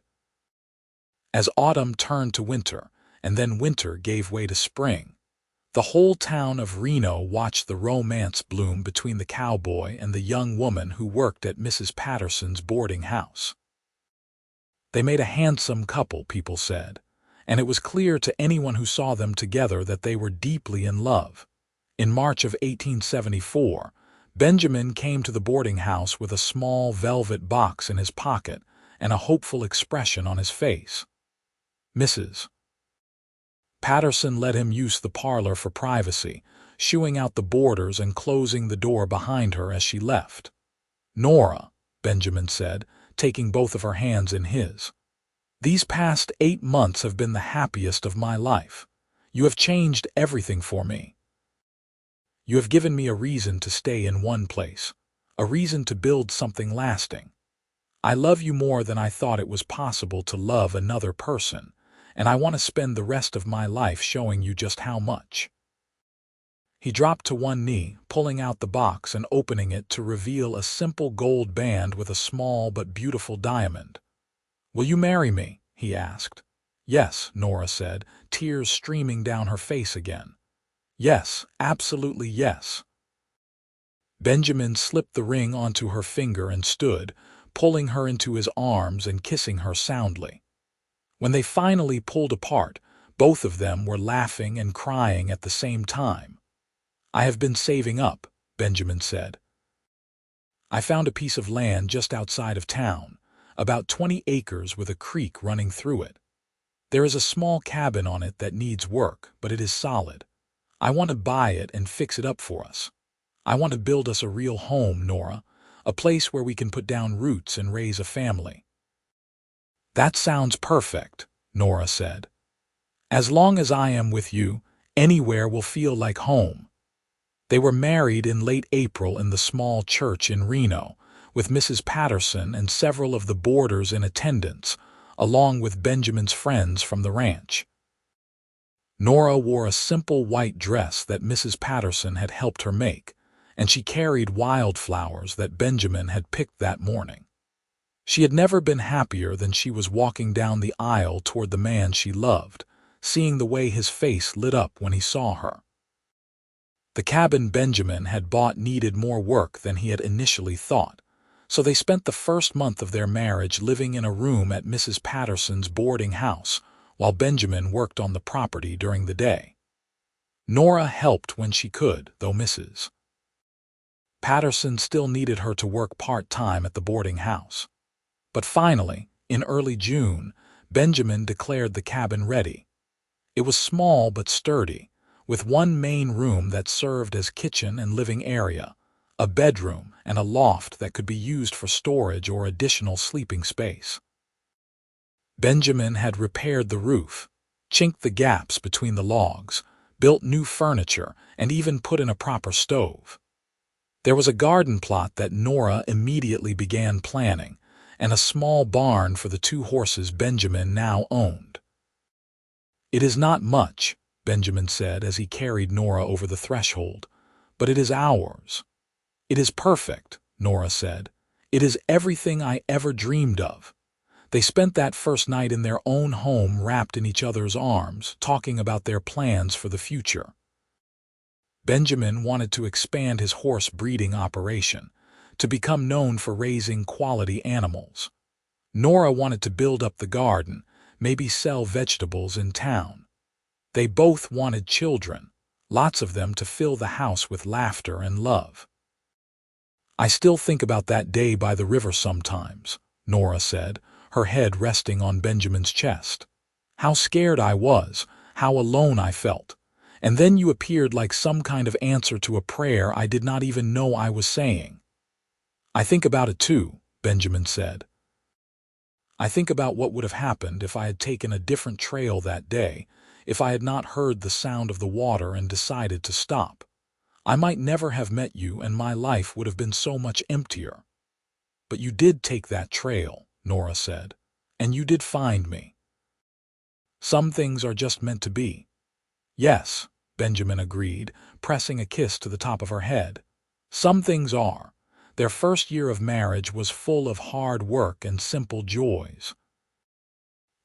As autumn turned to winter, and then winter gave way to spring, the whole town of Reno watched the romance bloom between the cowboy and the young woman who worked at Mrs. Patterson's boarding house. They made a handsome couple, people said, and it was clear to anyone who saw them together that they were deeply in love. In March of 1874, Benjamin came to the boarding house with a small velvet box in his pocket and a hopeful expression on his face. Mrs. Patterson let him use the parlor for privacy, shooing out the boarders and closing the door behind her as she left. "Nora," Benjamin said, taking both of her hands in his, "these past 8 months have been the happiest of my life. You have changed everything for me. You have given me a reason to stay in one place, a reason to build something lasting. I love you more than I thought it was possible to love another person, and I want to spend the rest of my life showing you just how much." He dropped to one knee, pulling out the box and opening it to reveal a simple gold band with a small but beautiful diamond. "Will you marry me?" he asked. "Yes," Nora said, tears streaming down her face again. "Yes, absolutely yes." Benjamin slipped the ring onto her finger and stood, pulling her into his arms and kissing her soundly. When they finally pulled apart, both of them were laughing and crying at the same time. "I have been saving up," Benjamin said. "I found a piece of land just outside of town, about 20 acres with a creek running through it. There is a small cabin on it that needs work, but it is solid. I want to buy it and fix it up for us. I want to build us a real home, Nora, a place where we can put down roots and raise a family." "That sounds perfect," Nora said. "As long as I am with you, anywhere will feel like home." They were married in late April in the small church in Reno, with Mrs. Patterson and several of the boarders in attendance, along with Benjamin's friends from the ranch. Nora wore a simple white dress that Mrs. Patterson had helped her make, and she carried wildflowers that Benjamin had picked that morning. She had never been happier than she was walking down the aisle toward the man she loved, seeing the way his face lit up when he saw her. The cabin Benjamin had bought needed more work than he had initially thought, so they spent the first month of their marriage living in a room at Mrs. Patterson's boarding house, while Benjamin worked on the property during the day. Nora helped when she could, though Mrs. Patterson still needed her to work part-time at the boarding house. But finally, in early June, Benjamin declared the cabin ready. It was small but sturdy, with one main room that served as kitchen and living area, a bedroom, and a loft that could be used for storage or additional sleeping space. Benjamin had repaired the roof, chinked the gaps between the logs, built new furniture, and even put in a proper stove. There was a garden plot that Nora immediately began planning, and a small barn for the 2 horses Benjamin now owned. "It is not much," Benjamin said as he carried Nora over the threshold, "but it is ours." "It is perfect," Nora said. "It is everything I ever dreamed of." They spent that first night in their own home wrapped in each other's arms, talking about their plans for the future. Benjamin wanted to expand his horse breeding operation, to become known for raising quality animals. Nora wanted to build up the garden, maybe sell vegetables in town. They both wanted children, lots of them to fill the house with laughter and love. "I still think about that day by the river sometimes," Nora said, her head resting on Benjamin's chest. "How scared I was, how alone I felt. And then you appeared like some kind of answer to a prayer I did not even know I was saying." "I think about it too," Benjamin said. "I think about what would have happened if I had taken a different trail that day, if I had not heard the sound of the water and decided to stop. I might never have met you and my life would have been so much emptier." "But you did take that trail," Nora said, "and you did find me. Some things are just meant to be." "Yes," Benjamin agreed, pressing a kiss to the top of her head. "Some things are." Their first year of marriage was full of hard work and simple joys.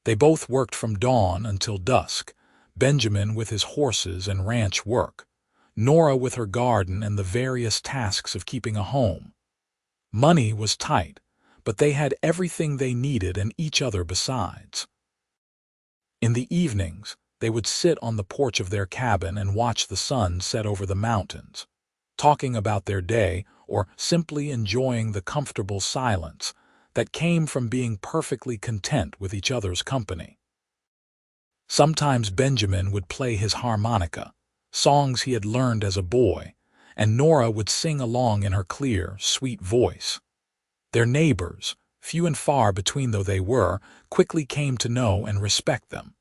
They both worked from dawn until dusk, Benjamin with his horses and ranch work, Nora with her garden and the various tasks of keeping a home. Money was tight, but they had everything they needed and each other besides. In the evenings, they would sit on the porch of their cabin and watch the sun set over the mountains, talking about their day or simply enjoying the comfortable silence that came from being perfectly content with each other's company. Sometimes Benjamin would play his harmonica, songs he had learned as a boy, and Nora would sing along in her clear, sweet voice. Their neighbors, few and far between though they were, quickly came to know and respect them.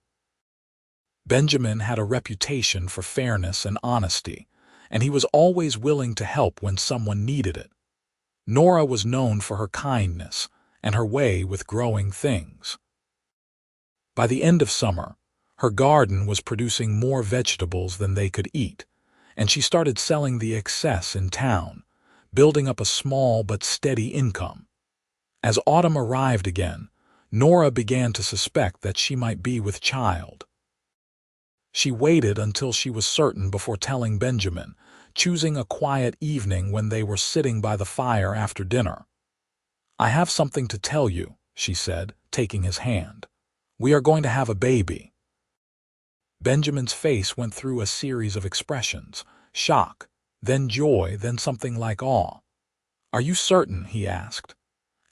Benjamin had a reputation for fairness and honesty, and he was always willing to help when someone needed it. Nora was known for her kindness and her way with growing things. By the end of summer, her garden was producing more vegetables than they could eat, and she started selling the excess in town, building up a small but steady income. As autumn arrived again, Nora began to suspect that she might be with child. She waited until she was certain before telling Benjamin, choosing a quiet evening when they were sitting by the fire after dinner. "I have something to tell you," she said, taking his hand. "We are going to have a baby." Benjamin's face went through a series of expressions, shock, then joy, then something like awe. "Are you certain?" he asked.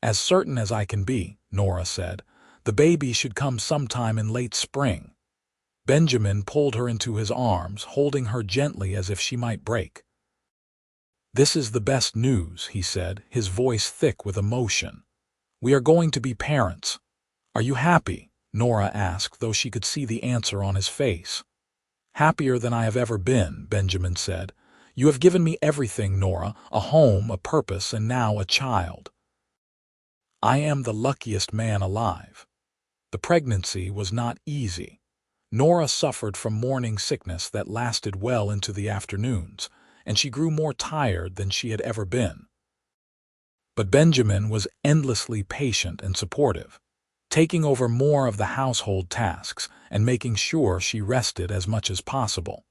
"As certain as I can be," Nora said. "The baby should come sometime in late spring." Benjamin pulled her into his arms, holding her gently as if she might break. "This is the best news," he said, his voice thick with emotion. "We are going to be parents." "Are you happy?" Nora asked, though she could see the answer on his face. "Happier than I have ever been," Benjamin said. "You have given me everything, Nora, a home, a purpose, and now a child. I am the luckiest man alive." The pregnancy was not easy. Nora suffered from morning sickness that lasted well into the afternoons, and she grew more tired than she had ever been. But Benjamin was endlessly patient and supportive, taking over more of the household tasks and making sure she rested as much as possible.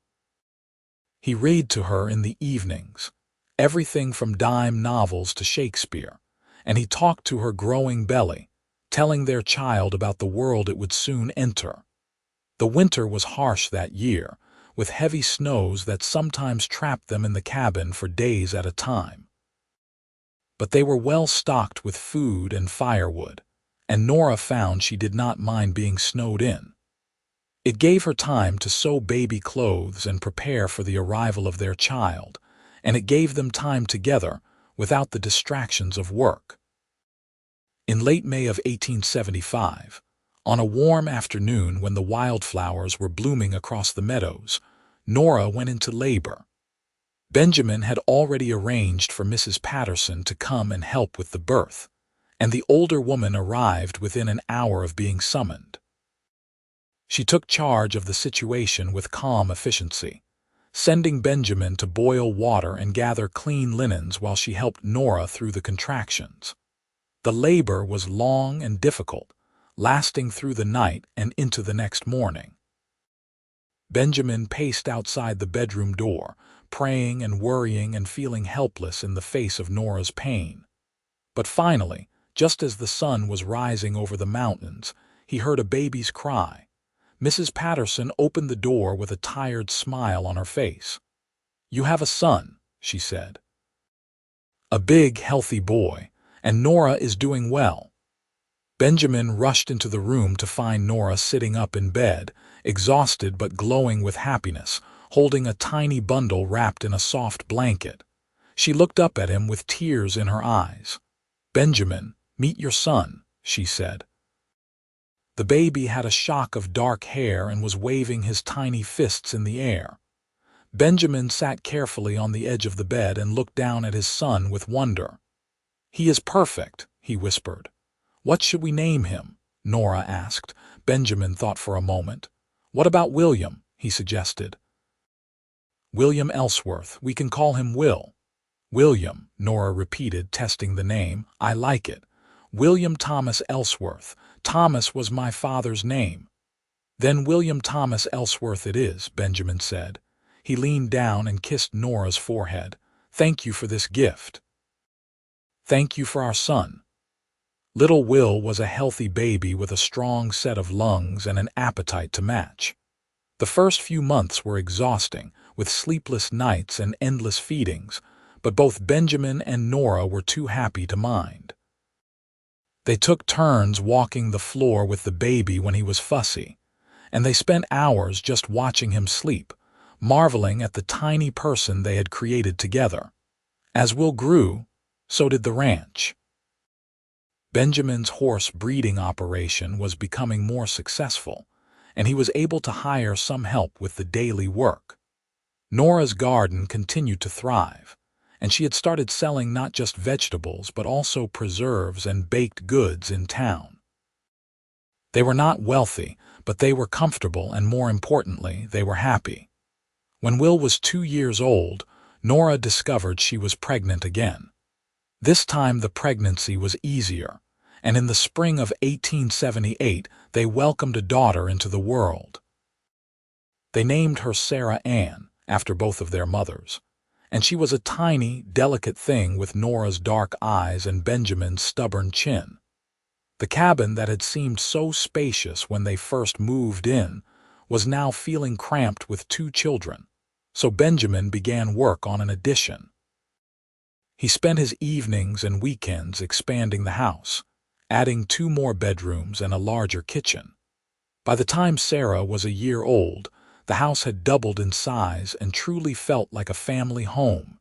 He read to her in the evenings, everything from dime novels to Shakespeare, and he talked to her growing belly, telling their child about the world it would soon enter. The winter was harsh that year, with heavy snows that sometimes trapped them in the cabin for days at a time. But they were well stocked with food and firewood, and Nora found she did not mind being snowed in. It gave her time to sew baby clothes and prepare for the arrival of their child, and it gave them time together without the distractions of work. In late May of 1875, on a warm afternoon when the wildflowers were blooming across the meadows, Nora went into labor. Benjamin had already arranged for Mrs. Patterson to come and help with the birth, and the older woman arrived within an hour of being summoned. She took charge of the situation with calm efficiency, sending Benjamin to boil water and gather clean linens while she helped Nora through the contractions. The labor was long and difficult, lasting through the night and into the next morning. Benjamin paced outside the bedroom door, praying and worrying and feeling helpless in the face of Nora's pain. But finally, just as the sun was rising over the mountains, he heard a baby's cry. Mrs. Patterson opened the door with a tired smile on her face. "You have a son," she said. "A big, healthy boy, and Nora is doing well." Benjamin rushed into the room to find Nora sitting up in bed, exhausted but glowing with happiness, holding a tiny bundle wrapped in a soft blanket. She looked up at him with tears in her eyes. "Benjamin, meet your son," she said. The baby had a shock of dark hair and was waving his tiny fists in the air. Benjamin sat carefully on the edge of the bed and looked down at his son with wonder. "He is perfect," he whispered. "What should we name him?" Nora asked. Benjamin thought for a moment. "What about William?" he suggested. "William Ellsworth. We can call him Will." "William," Nora repeated, testing the name. "I like it. William Thomas Ellsworth. Thomas was my father's name." "Then William Thomas Ellsworth it is," Benjamin said. He leaned down and kissed Nora's forehead. "Thank you for this gift. Thank you for our son." Little Will was a healthy baby with a strong set of lungs and an appetite to match. The first few months were exhausting, with sleepless nights and endless feedings, but both Benjamin and Nora were too happy to mind. They took turns walking the floor with the baby when he was fussy, and they spent hours just watching him sleep, marveling at the tiny person they had created together. As Will grew, so did the ranch. Benjamin's horse breeding operation was becoming more successful, and he was able to hire some help with the daily work. Nora's garden continued to thrive, and she had started selling not just vegetables but also preserves and baked goods in town. They were not wealthy, but they were comfortable, and more importantly, they were happy. When Will was 2 years old, Nora discovered she was pregnant again. This time the pregnancy was easier, and in the spring of 1878 they welcomed a daughter into the world. They named her Sarah Ann, after both of their mothers, and she was a tiny, delicate thing with Nora's dark eyes and Benjamin's stubborn chin. The cabin that had seemed so spacious when they first moved in was now feeling cramped with 2 children, so Benjamin began work on an addition. He spent his evenings and weekends expanding the house, adding 2 more bedrooms and a larger kitchen. By the time Sarah was a year old, the house had doubled in size and truly felt like a family home.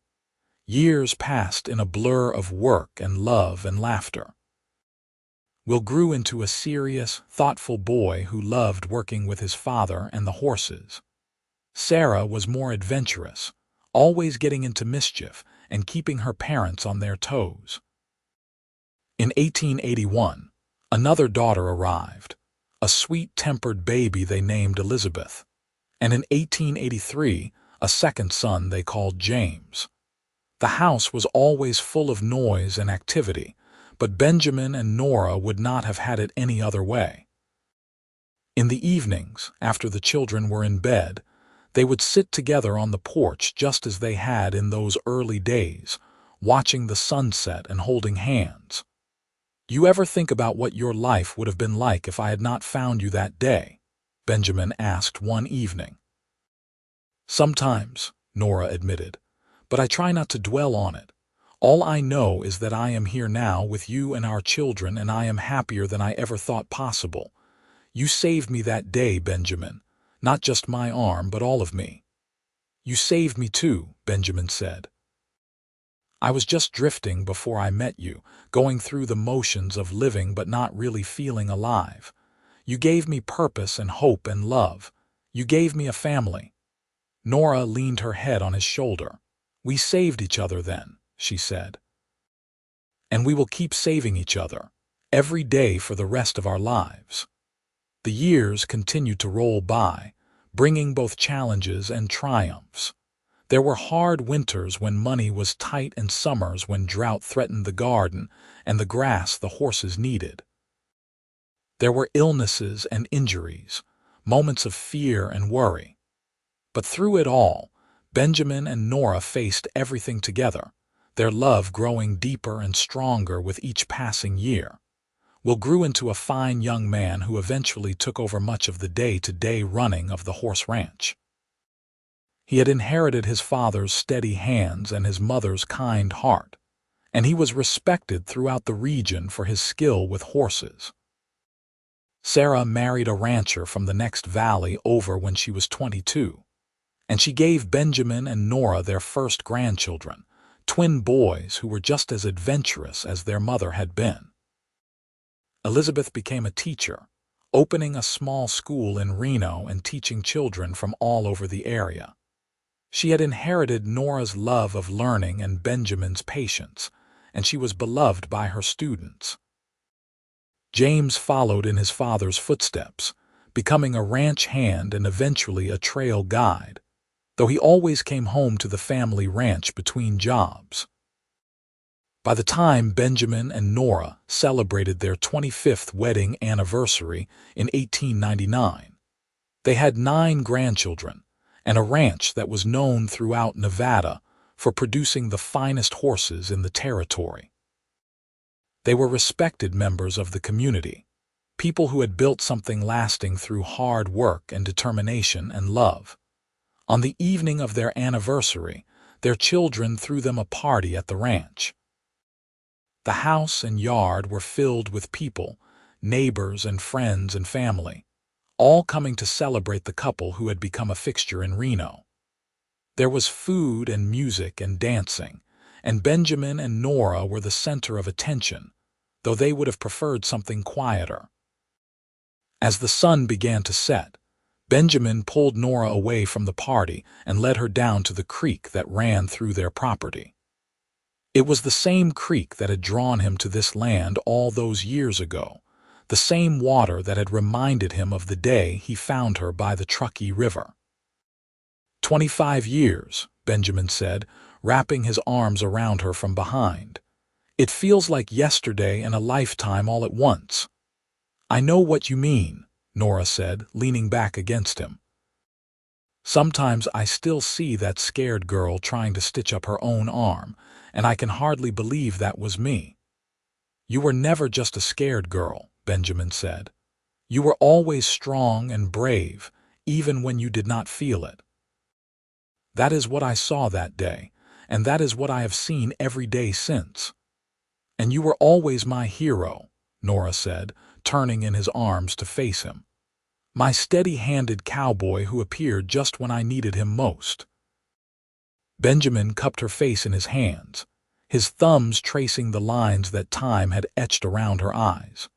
Years passed in a blur of work and love and laughter. Will grew into a serious, thoughtful boy who loved working with his father and the horses. Sarah was more adventurous, always getting into mischief and keeping her parents on their toes. In 1881, another daughter arrived, a sweet-tempered baby they named Elizabeth, and in 1883, a second son they called James. The house was always full of noise and activity, but Benjamin and Nora would not have had it any other way. In the evenings, after the children were in bed, they would sit together on the porch just as they had in those early days, watching the sunset and holding hands. "You ever think about what your life would have been like if I had not found you that day?" Benjamin asked one evening. "Sometimes," Nora admitted, "but I try not to dwell on it. All I know is that I am here now with you and our children, and I am happier than I ever thought possible. You saved me that day, Benjamin, not just my arm, but all of me." "You saved me too," Benjamin said. "I was just drifting before I met you, going through the motions of living but not really feeling alive. You gave me purpose and hope and love. You gave me a family." Nora leaned her head on his shoulder. "We saved each other then," she said. "And we will keep saving each other, every day for the rest of our lives." The years continued to roll by, bringing both challenges and triumphs. There were hard winters when money was tight and summers when drought threatened the garden and the grass the horses needed. There were illnesses and injuries, moments of fear and worry. But through it all, Benjamin and Nora faced everything together, their love growing deeper and stronger with each passing year. Will grew into a fine young man who eventually took over much of the day-to-day running of the horse ranch. He had inherited his father's steady hands and his mother's kind heart, and he was respected throughout the region for his skill with horses. Sarah married a rancher from the next valley over when she was 22, and she gave Benjamin and Nora their first grandchildren, twin boys who were just as adventurous as their mother had been. Elizabeth became a teacher, opening a small school in Reno and teaching children from all over the area. She had inherited Nora's love of learning and Benjamin's patience, and she was beloved by her students. James followed in his father's footsteps, becoming a ranch hand and eventually a trail guide, though he always came home to the family ranch between jobs. By the time Benjamin and Nora celebrated their 25th wedding anniversary in 1899, they had 9 grandchildren and a ranch that was known throughout Nevada for producing the finest horses in the territory. They were respected members of the community, people who had built something lasting through hard work and determination and love. On the evening of their anniversary, their children threw them a party at the ranch. The house and yard were filled with people, neighbors and friends and family, all coming to celebrate the couple who had become a fixture in Reno. There was food and music and dancing, and Benjamin and Nora were the center of attention, though they would have preferred something quieter. As the sun began to set, Benjamin pulled Nora away from the party and led her down to the creek that ran through their property. It was the same creek that had drawn him to this land all those years ago, the same water that had reminded him of the day he found her by the Truckee River. 25 years, Benjamin said, wrapping his arms around her from behind. It feels like yesterday and a lifetime all at once. I know what you mean, Nora said, leaning back against him. Sometimes I still see that scared girl trying to stitch up her own arm, and I can hardly believe that was me. You were never just a scared girl, Benjamin said. You were always strong and brave, even when you did not feel it. That is what I saw that day, and that is what I have seen every day since. And you were always my hero, Nora said, turning in his arms to face him. My steady-handed cowboy who appeared just when I needed him most. Benjamin cupped her face in his hands, his thumbs tracing the lines that time had etched around her eyes.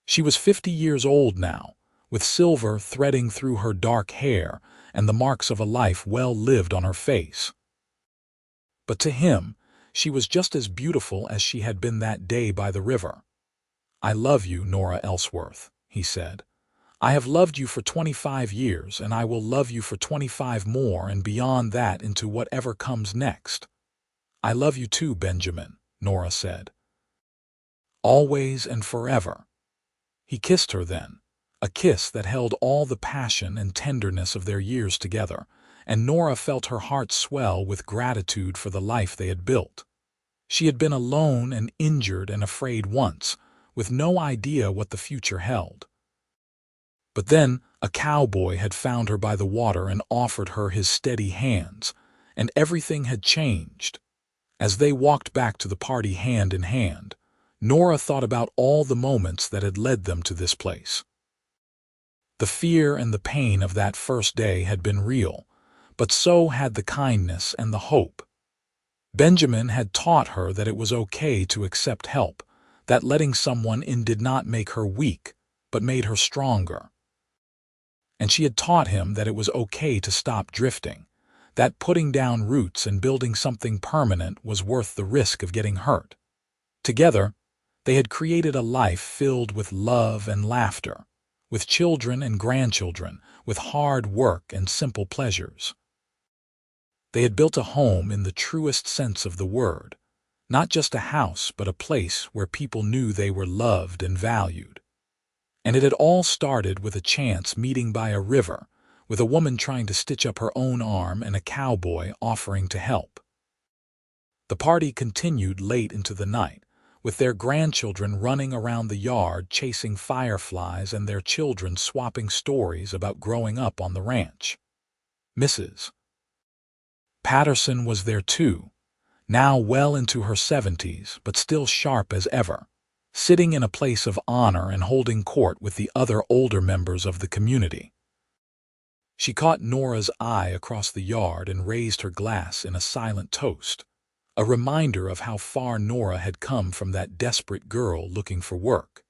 She was 50 years old now, with silver threading through her dark hair and the marks of a life well lived on her face. But to him, she was just as beautiful as she had been that day by the river. I love you, Nora Ellsworth, he said. I have loved you for 25 years, and I will love you for 25 more and beyond that into whatever comes next. I love you too, Benjamin, Nora said. Always and forever. He kissed her then, a kiss that held all the passion and tenderness of their years together, and Nora felt her heart swell with gratitude for the life they had built. She had been alone and injured and afraid once, with no idea what the future held. But then a cowboy had found her by the water and offered her his steady hands, and everything had changed. As they walked back to the party hand in hand, Nora thought about all the moments that had led them to this place. The fear and the pain of that first day had been real, but so had the kindness and the hope. Benjamin had taught her that it was okay to accept help, that letting someone in did not make her weak, but made her stronger. And she had taught him that it was okay to stop drifting, that putting down roots and building something permanent was worth the risk of getting hurt. Together, they had created a life filled with love and laughter, with children and grandchildren, with hard work and simple pleasures. They had built a home in the truest sense of the word, not just a house but a place where people knew they were loved and valued. And it had all started with a chance meeting by a river, with a woman trying to stitch up her own arm and a cowboy offering to help. The party continued late into the night, with their grandchildren running around the yard chasing fireflies and their children swapping stories about growing up on the ranch. Mrs. Patterson was there too, now well into her 70s but still sharp as ever, sitting in a place of honor and holding court with the other older members of the community. She caught Nora's eye across the yard and raised her glass in a silent toast, a reminder of how far Nora had come from that desperate girl looking for work.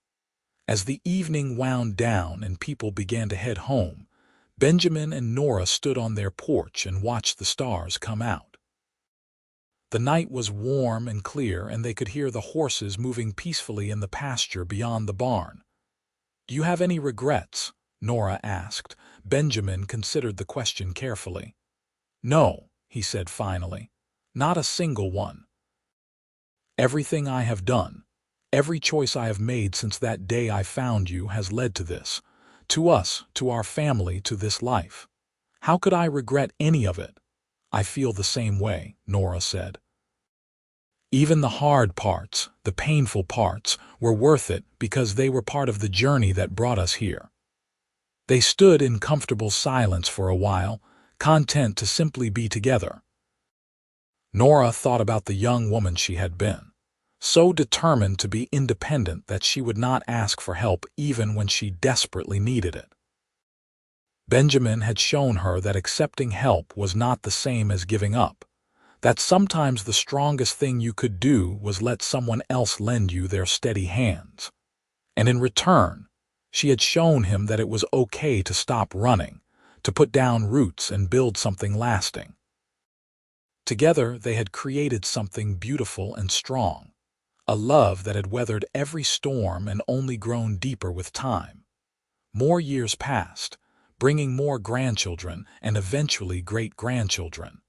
As the evening wound down and people began to head home, Benjamin and Nora stood on their porch and watched the stars come out. The night was warm and clear, and they could hear the horses moving peacefully in the pasture beyond the barn. "Do you have any regrets?" Nora asked. Benjamin considered the question carefully. "No," he said finally. "Not a single one. Everything I have done, every choice I have made since that day I found you has led to this, to us, to our family, to this life. How could I regret any of it?" "I feel the same way," Nora said. "Even the hard parts, the painful parts, were worth it because they were part of the journey that brought us here." They stood in comfortable silence for a while, content to simply be together. Nora thought about the young woman she had been, so determined to be independent that she would not ask for help even when she desperately needed it. Benjamin had shown her that accepting help was not the same as giving up, that sometimes the strongest thing you could do was let someone else lend you their steady hands. And in return, she had shown him that it was okay to stop running, to put down roots and build something lasting. Together, they had created something beautiful and strong, a love that had weathered every storm and only grown deeper with time. More years passed, bringing more grandchildren and eventually great-grandchildren.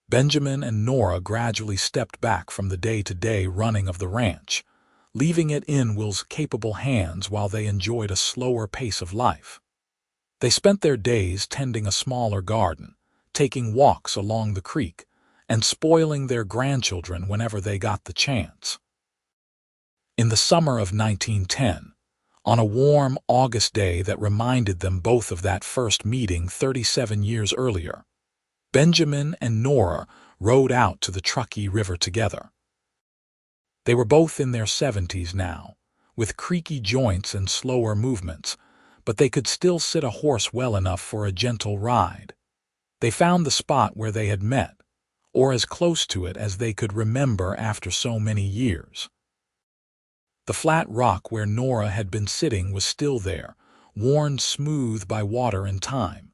Benjamin and Nora gradually stepped back from the day-to-day running of the ranch, leaving it in Will's capable hands while they enjoyed a slower pace of life. They spent their days tending a smaller garden, taking walks along the creek, and spoiling their grandchildren whenever they got the chance. In the summer of 1910, on a warm August day that reminded them both of that first meeting 37 years earlier, Benjamin and Nora rode out to the Truckee River together. They were both in their 70s now, with creaky joints and slower movements, but they could still sit a horse well enough for a gentle ride. They found the spot where they had met, or as close to it as they could remember after so many years. The flat rock where Nora had been sitting was still there, worn smooth by water and time.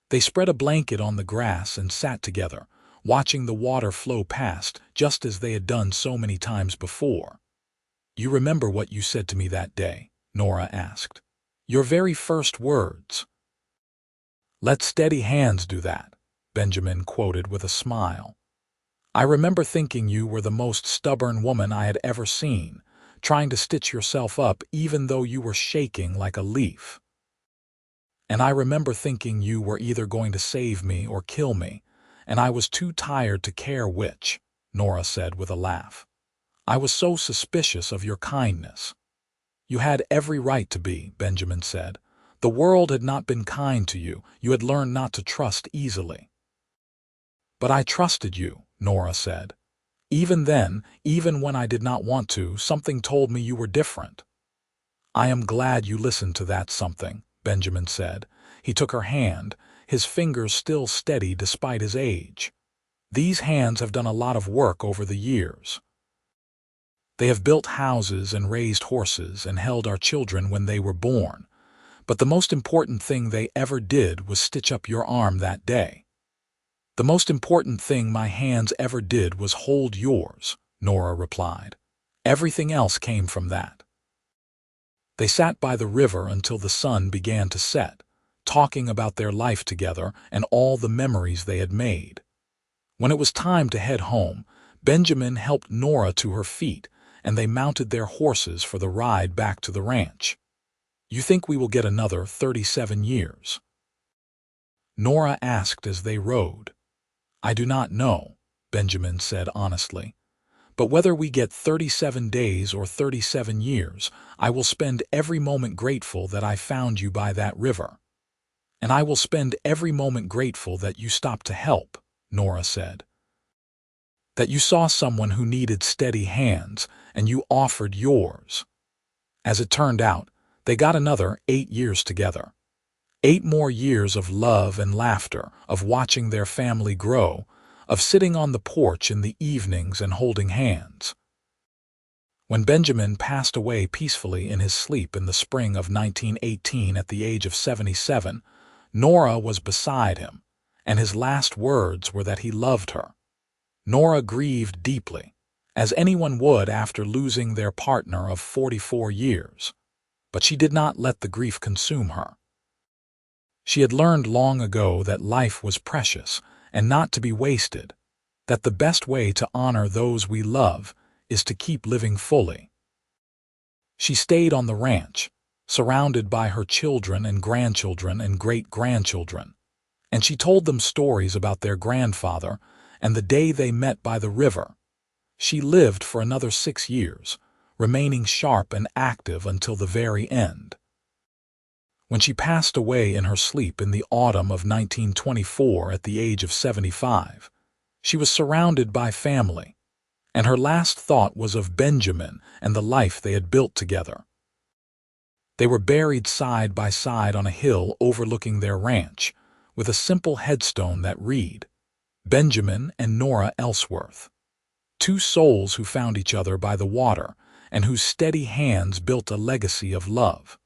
They spread a blanket on the grass and sat together, watching the water flow past just as they had done so many times before. "You remember what you said to me that day?" Nora asked. "Your very first words." "Let steady hands do that," Benjamin quoted with a smile. "I remember thinking you were the most stubborn woman I had ever seen, trying to stitch yourself up even though you were shaking like a leaf. And I remember thinking you were either going to save me or kill me, and I was too tired to care which," Nora said with a laugh. "I was so suspicious of your kindness." "You had every right to be," Benjamin said. "The world had not been kind to you. You had learned not to trust easily." "But I trusted you," Nora said. "Even then, even when I did not want to, something told me you were different." "I am glad you listened to that something," Benjamin said. He took her hand, his fingers still steady despite his age. "These hands have done a lot of work over the years. They have built houses and raised horses and held our children when they were born. But the most important thing they ever did was stitch up your arm that day." "The most important thing my hands ever did was hold yours," Nora replied. "Everything else came from that." They sat by the river until the sun began to set, talking about their life together and all the memories they had made. When it was time to head home, Benjamin helped Nora to her feet, and they mounted their horses for the ride back to the ranch. "You think we will get another 37 years?" Nora asked as they rode. "I do not know," Benjamin said honestly. "But whether we get 37 days or 37 years, I will spend every moment grateful that I found you by that river." "And I will spend every moment grateful that you stopped to help," Nora said. "That you saw someone who needed steady hands, and you offered yours." As it turned out, they got another 8 years together. 8 more years of love and laughter, of watching their family grow, of sitting on the porch in the evenings and holding hands. When Benjamin passed away peacefully in his sleep in the spring of 1918 at the age of 77, Nora was beside him, and his last words were that he loved her. Nora grieved deeply, as anyone would after losing their partner of 44 years, but she did not let the grief consume her. She had learned long ago that life was precious and not to be wasted, that the best way to honor those we love is to keep living fully. She stayed on the ranch, surrounded by her children and grandchildren and great-grandchildren, and she told them stories about their grandfather and the day they met by the river. She lived for another 6 years, remaining sharp and active until the very end. When she passed away in her sleep in the autumn of 1924 at the age of 75, she was surrounded by family, and her last thought was of Benjamin and the life they had built together. They were buried side by side on a hill overlooking their ranch, with a simple headstone that read, "Benjamin and Nora Ellsworth, two souls who found each other by the water and whose steady hands built a legacy of love."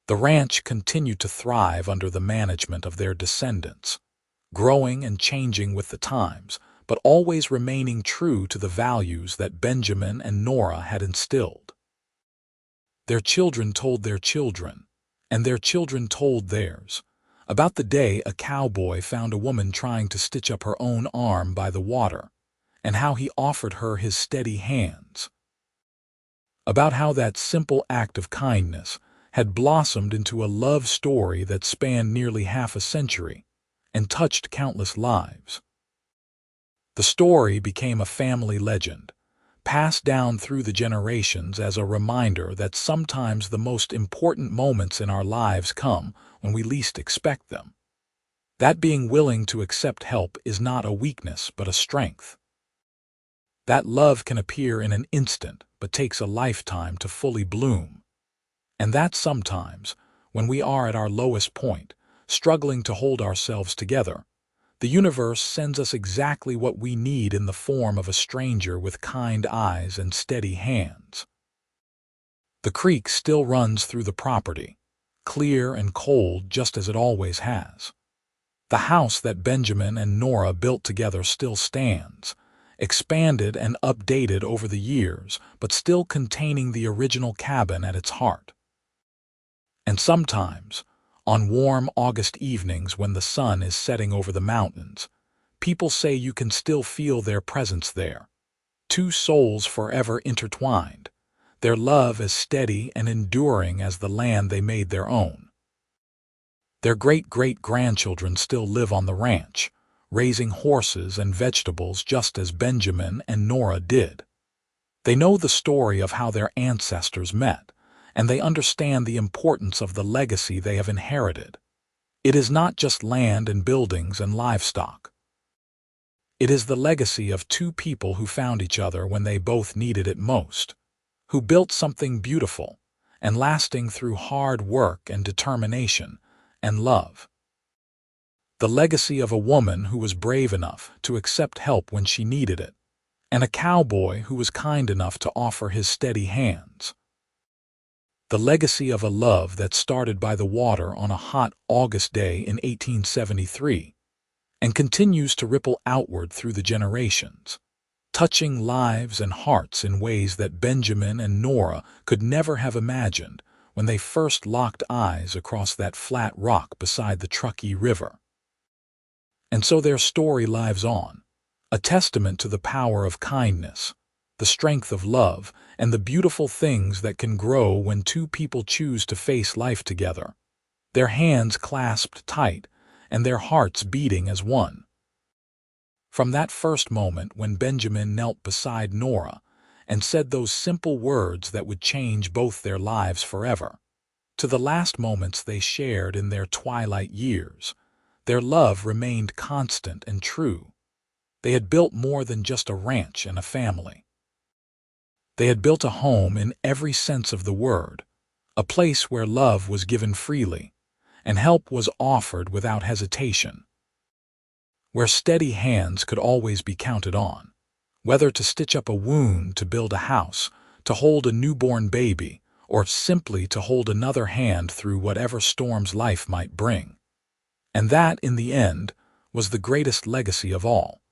The ranch continued to thrive under the management of their descendants, growing and changing with the times, but always remaining true to the values that Benjamin and Nora had instilled. Their children told their children, and their children told theirs, about the day a cowboy found a woman trying to stitch up her own arm by the water, and how he offered her his steady hands. About how that simple act of kindness had blossomed into a love story that spanned nearly half a century and touched countless lives. The story became a family legend, passed down through the generations as a reminder that sometimes the most important moments in our lives come when we least expect them. That being willing to accept help is not a weakness but a strength. That love can appear in an instant but takes a lifetime to fully bloom. And that sometimes, when we are at our lowest point, struggling to hold ourselves together, the universe sends us exactly what we need in the form of a stranger with kind eyes and steady hands. The creek still runs through the property, clear and cold just as it always has. The house that Benjamin and Nora built together still stands, expanded and updated over the years, but still containing the original cabin at its heart. And sometimes, on warm August evenings when the sun is setting over the mountains, people say you can still feel their presence there. Two souls forever intertwined, their love as steady and enduring as the land they made their own. Their great-great-grandchildren still live on the ranch, raising horses and vegetables just as Benjamin and Nora did. They know the story of how their ancestors met, and they understand the importance of the legacy they have inherited. It is not just land and buildings and livestock. It is the legacy of two people who found each other when they both needed it most, who built something beautiful and lasting through hard work and determination and love. The legacy of a woman who was brave enough to accept help when she needed it, and a cowboy who was kind enough to offer his steady hands. The legacy of a love that started by the water on a hot August day in 1873 and continues to ripple outward through the generations, touching lives and hearts in ways that Benjamin and Nora could never have imagined when they first locked eyes across that flat rock beside the Truckee River. And so their story lives on, a testament to the power of kindness, the strength of love, and the beautiful things that can grow when two people choose to face life together, their hands clasped tight and their hearts beating as one. From that first moment when Benjamin knelt beside Nora and said those simple words that would change both their lives forever, to the last moments they shared in their twilight years, their love remained constant and true. They had built more than just a ranch and a family. They had built a home in every sense of the word, a place where love was given freely and help was offered without hesitation, where steady hands could always be counted on, whether to stitch up a wound, to build a house, to hold a newborn baby, or simply to hold another hand through whatever storms life might bring. And that, in the end, was the greatest legacy of all.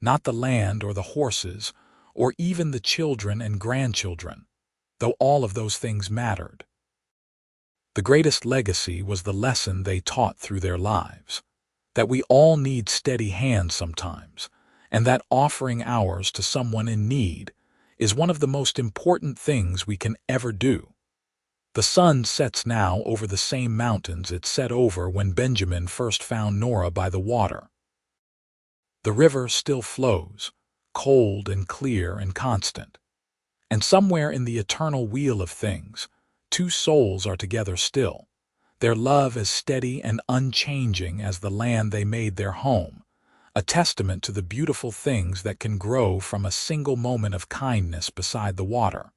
Not the land or the horses, or even the children and grandchildren, though all of those things mattered. The greatest legacy was the lesson they taught through their lives, that we all need steady hands sometimes, and that offering ours to someone in need is one of the most important things we can ever do. The sun sets now over the same mountains it set over when Benjamin first found Nora by the water. The river still flows, cold and clear and constant. And somewhere in the eternal wheel of things, two souls are together still, their love as steady and unchanging as the land they made their home, a testament to the beautiful things that can grow from a single moment of kindness beside the water.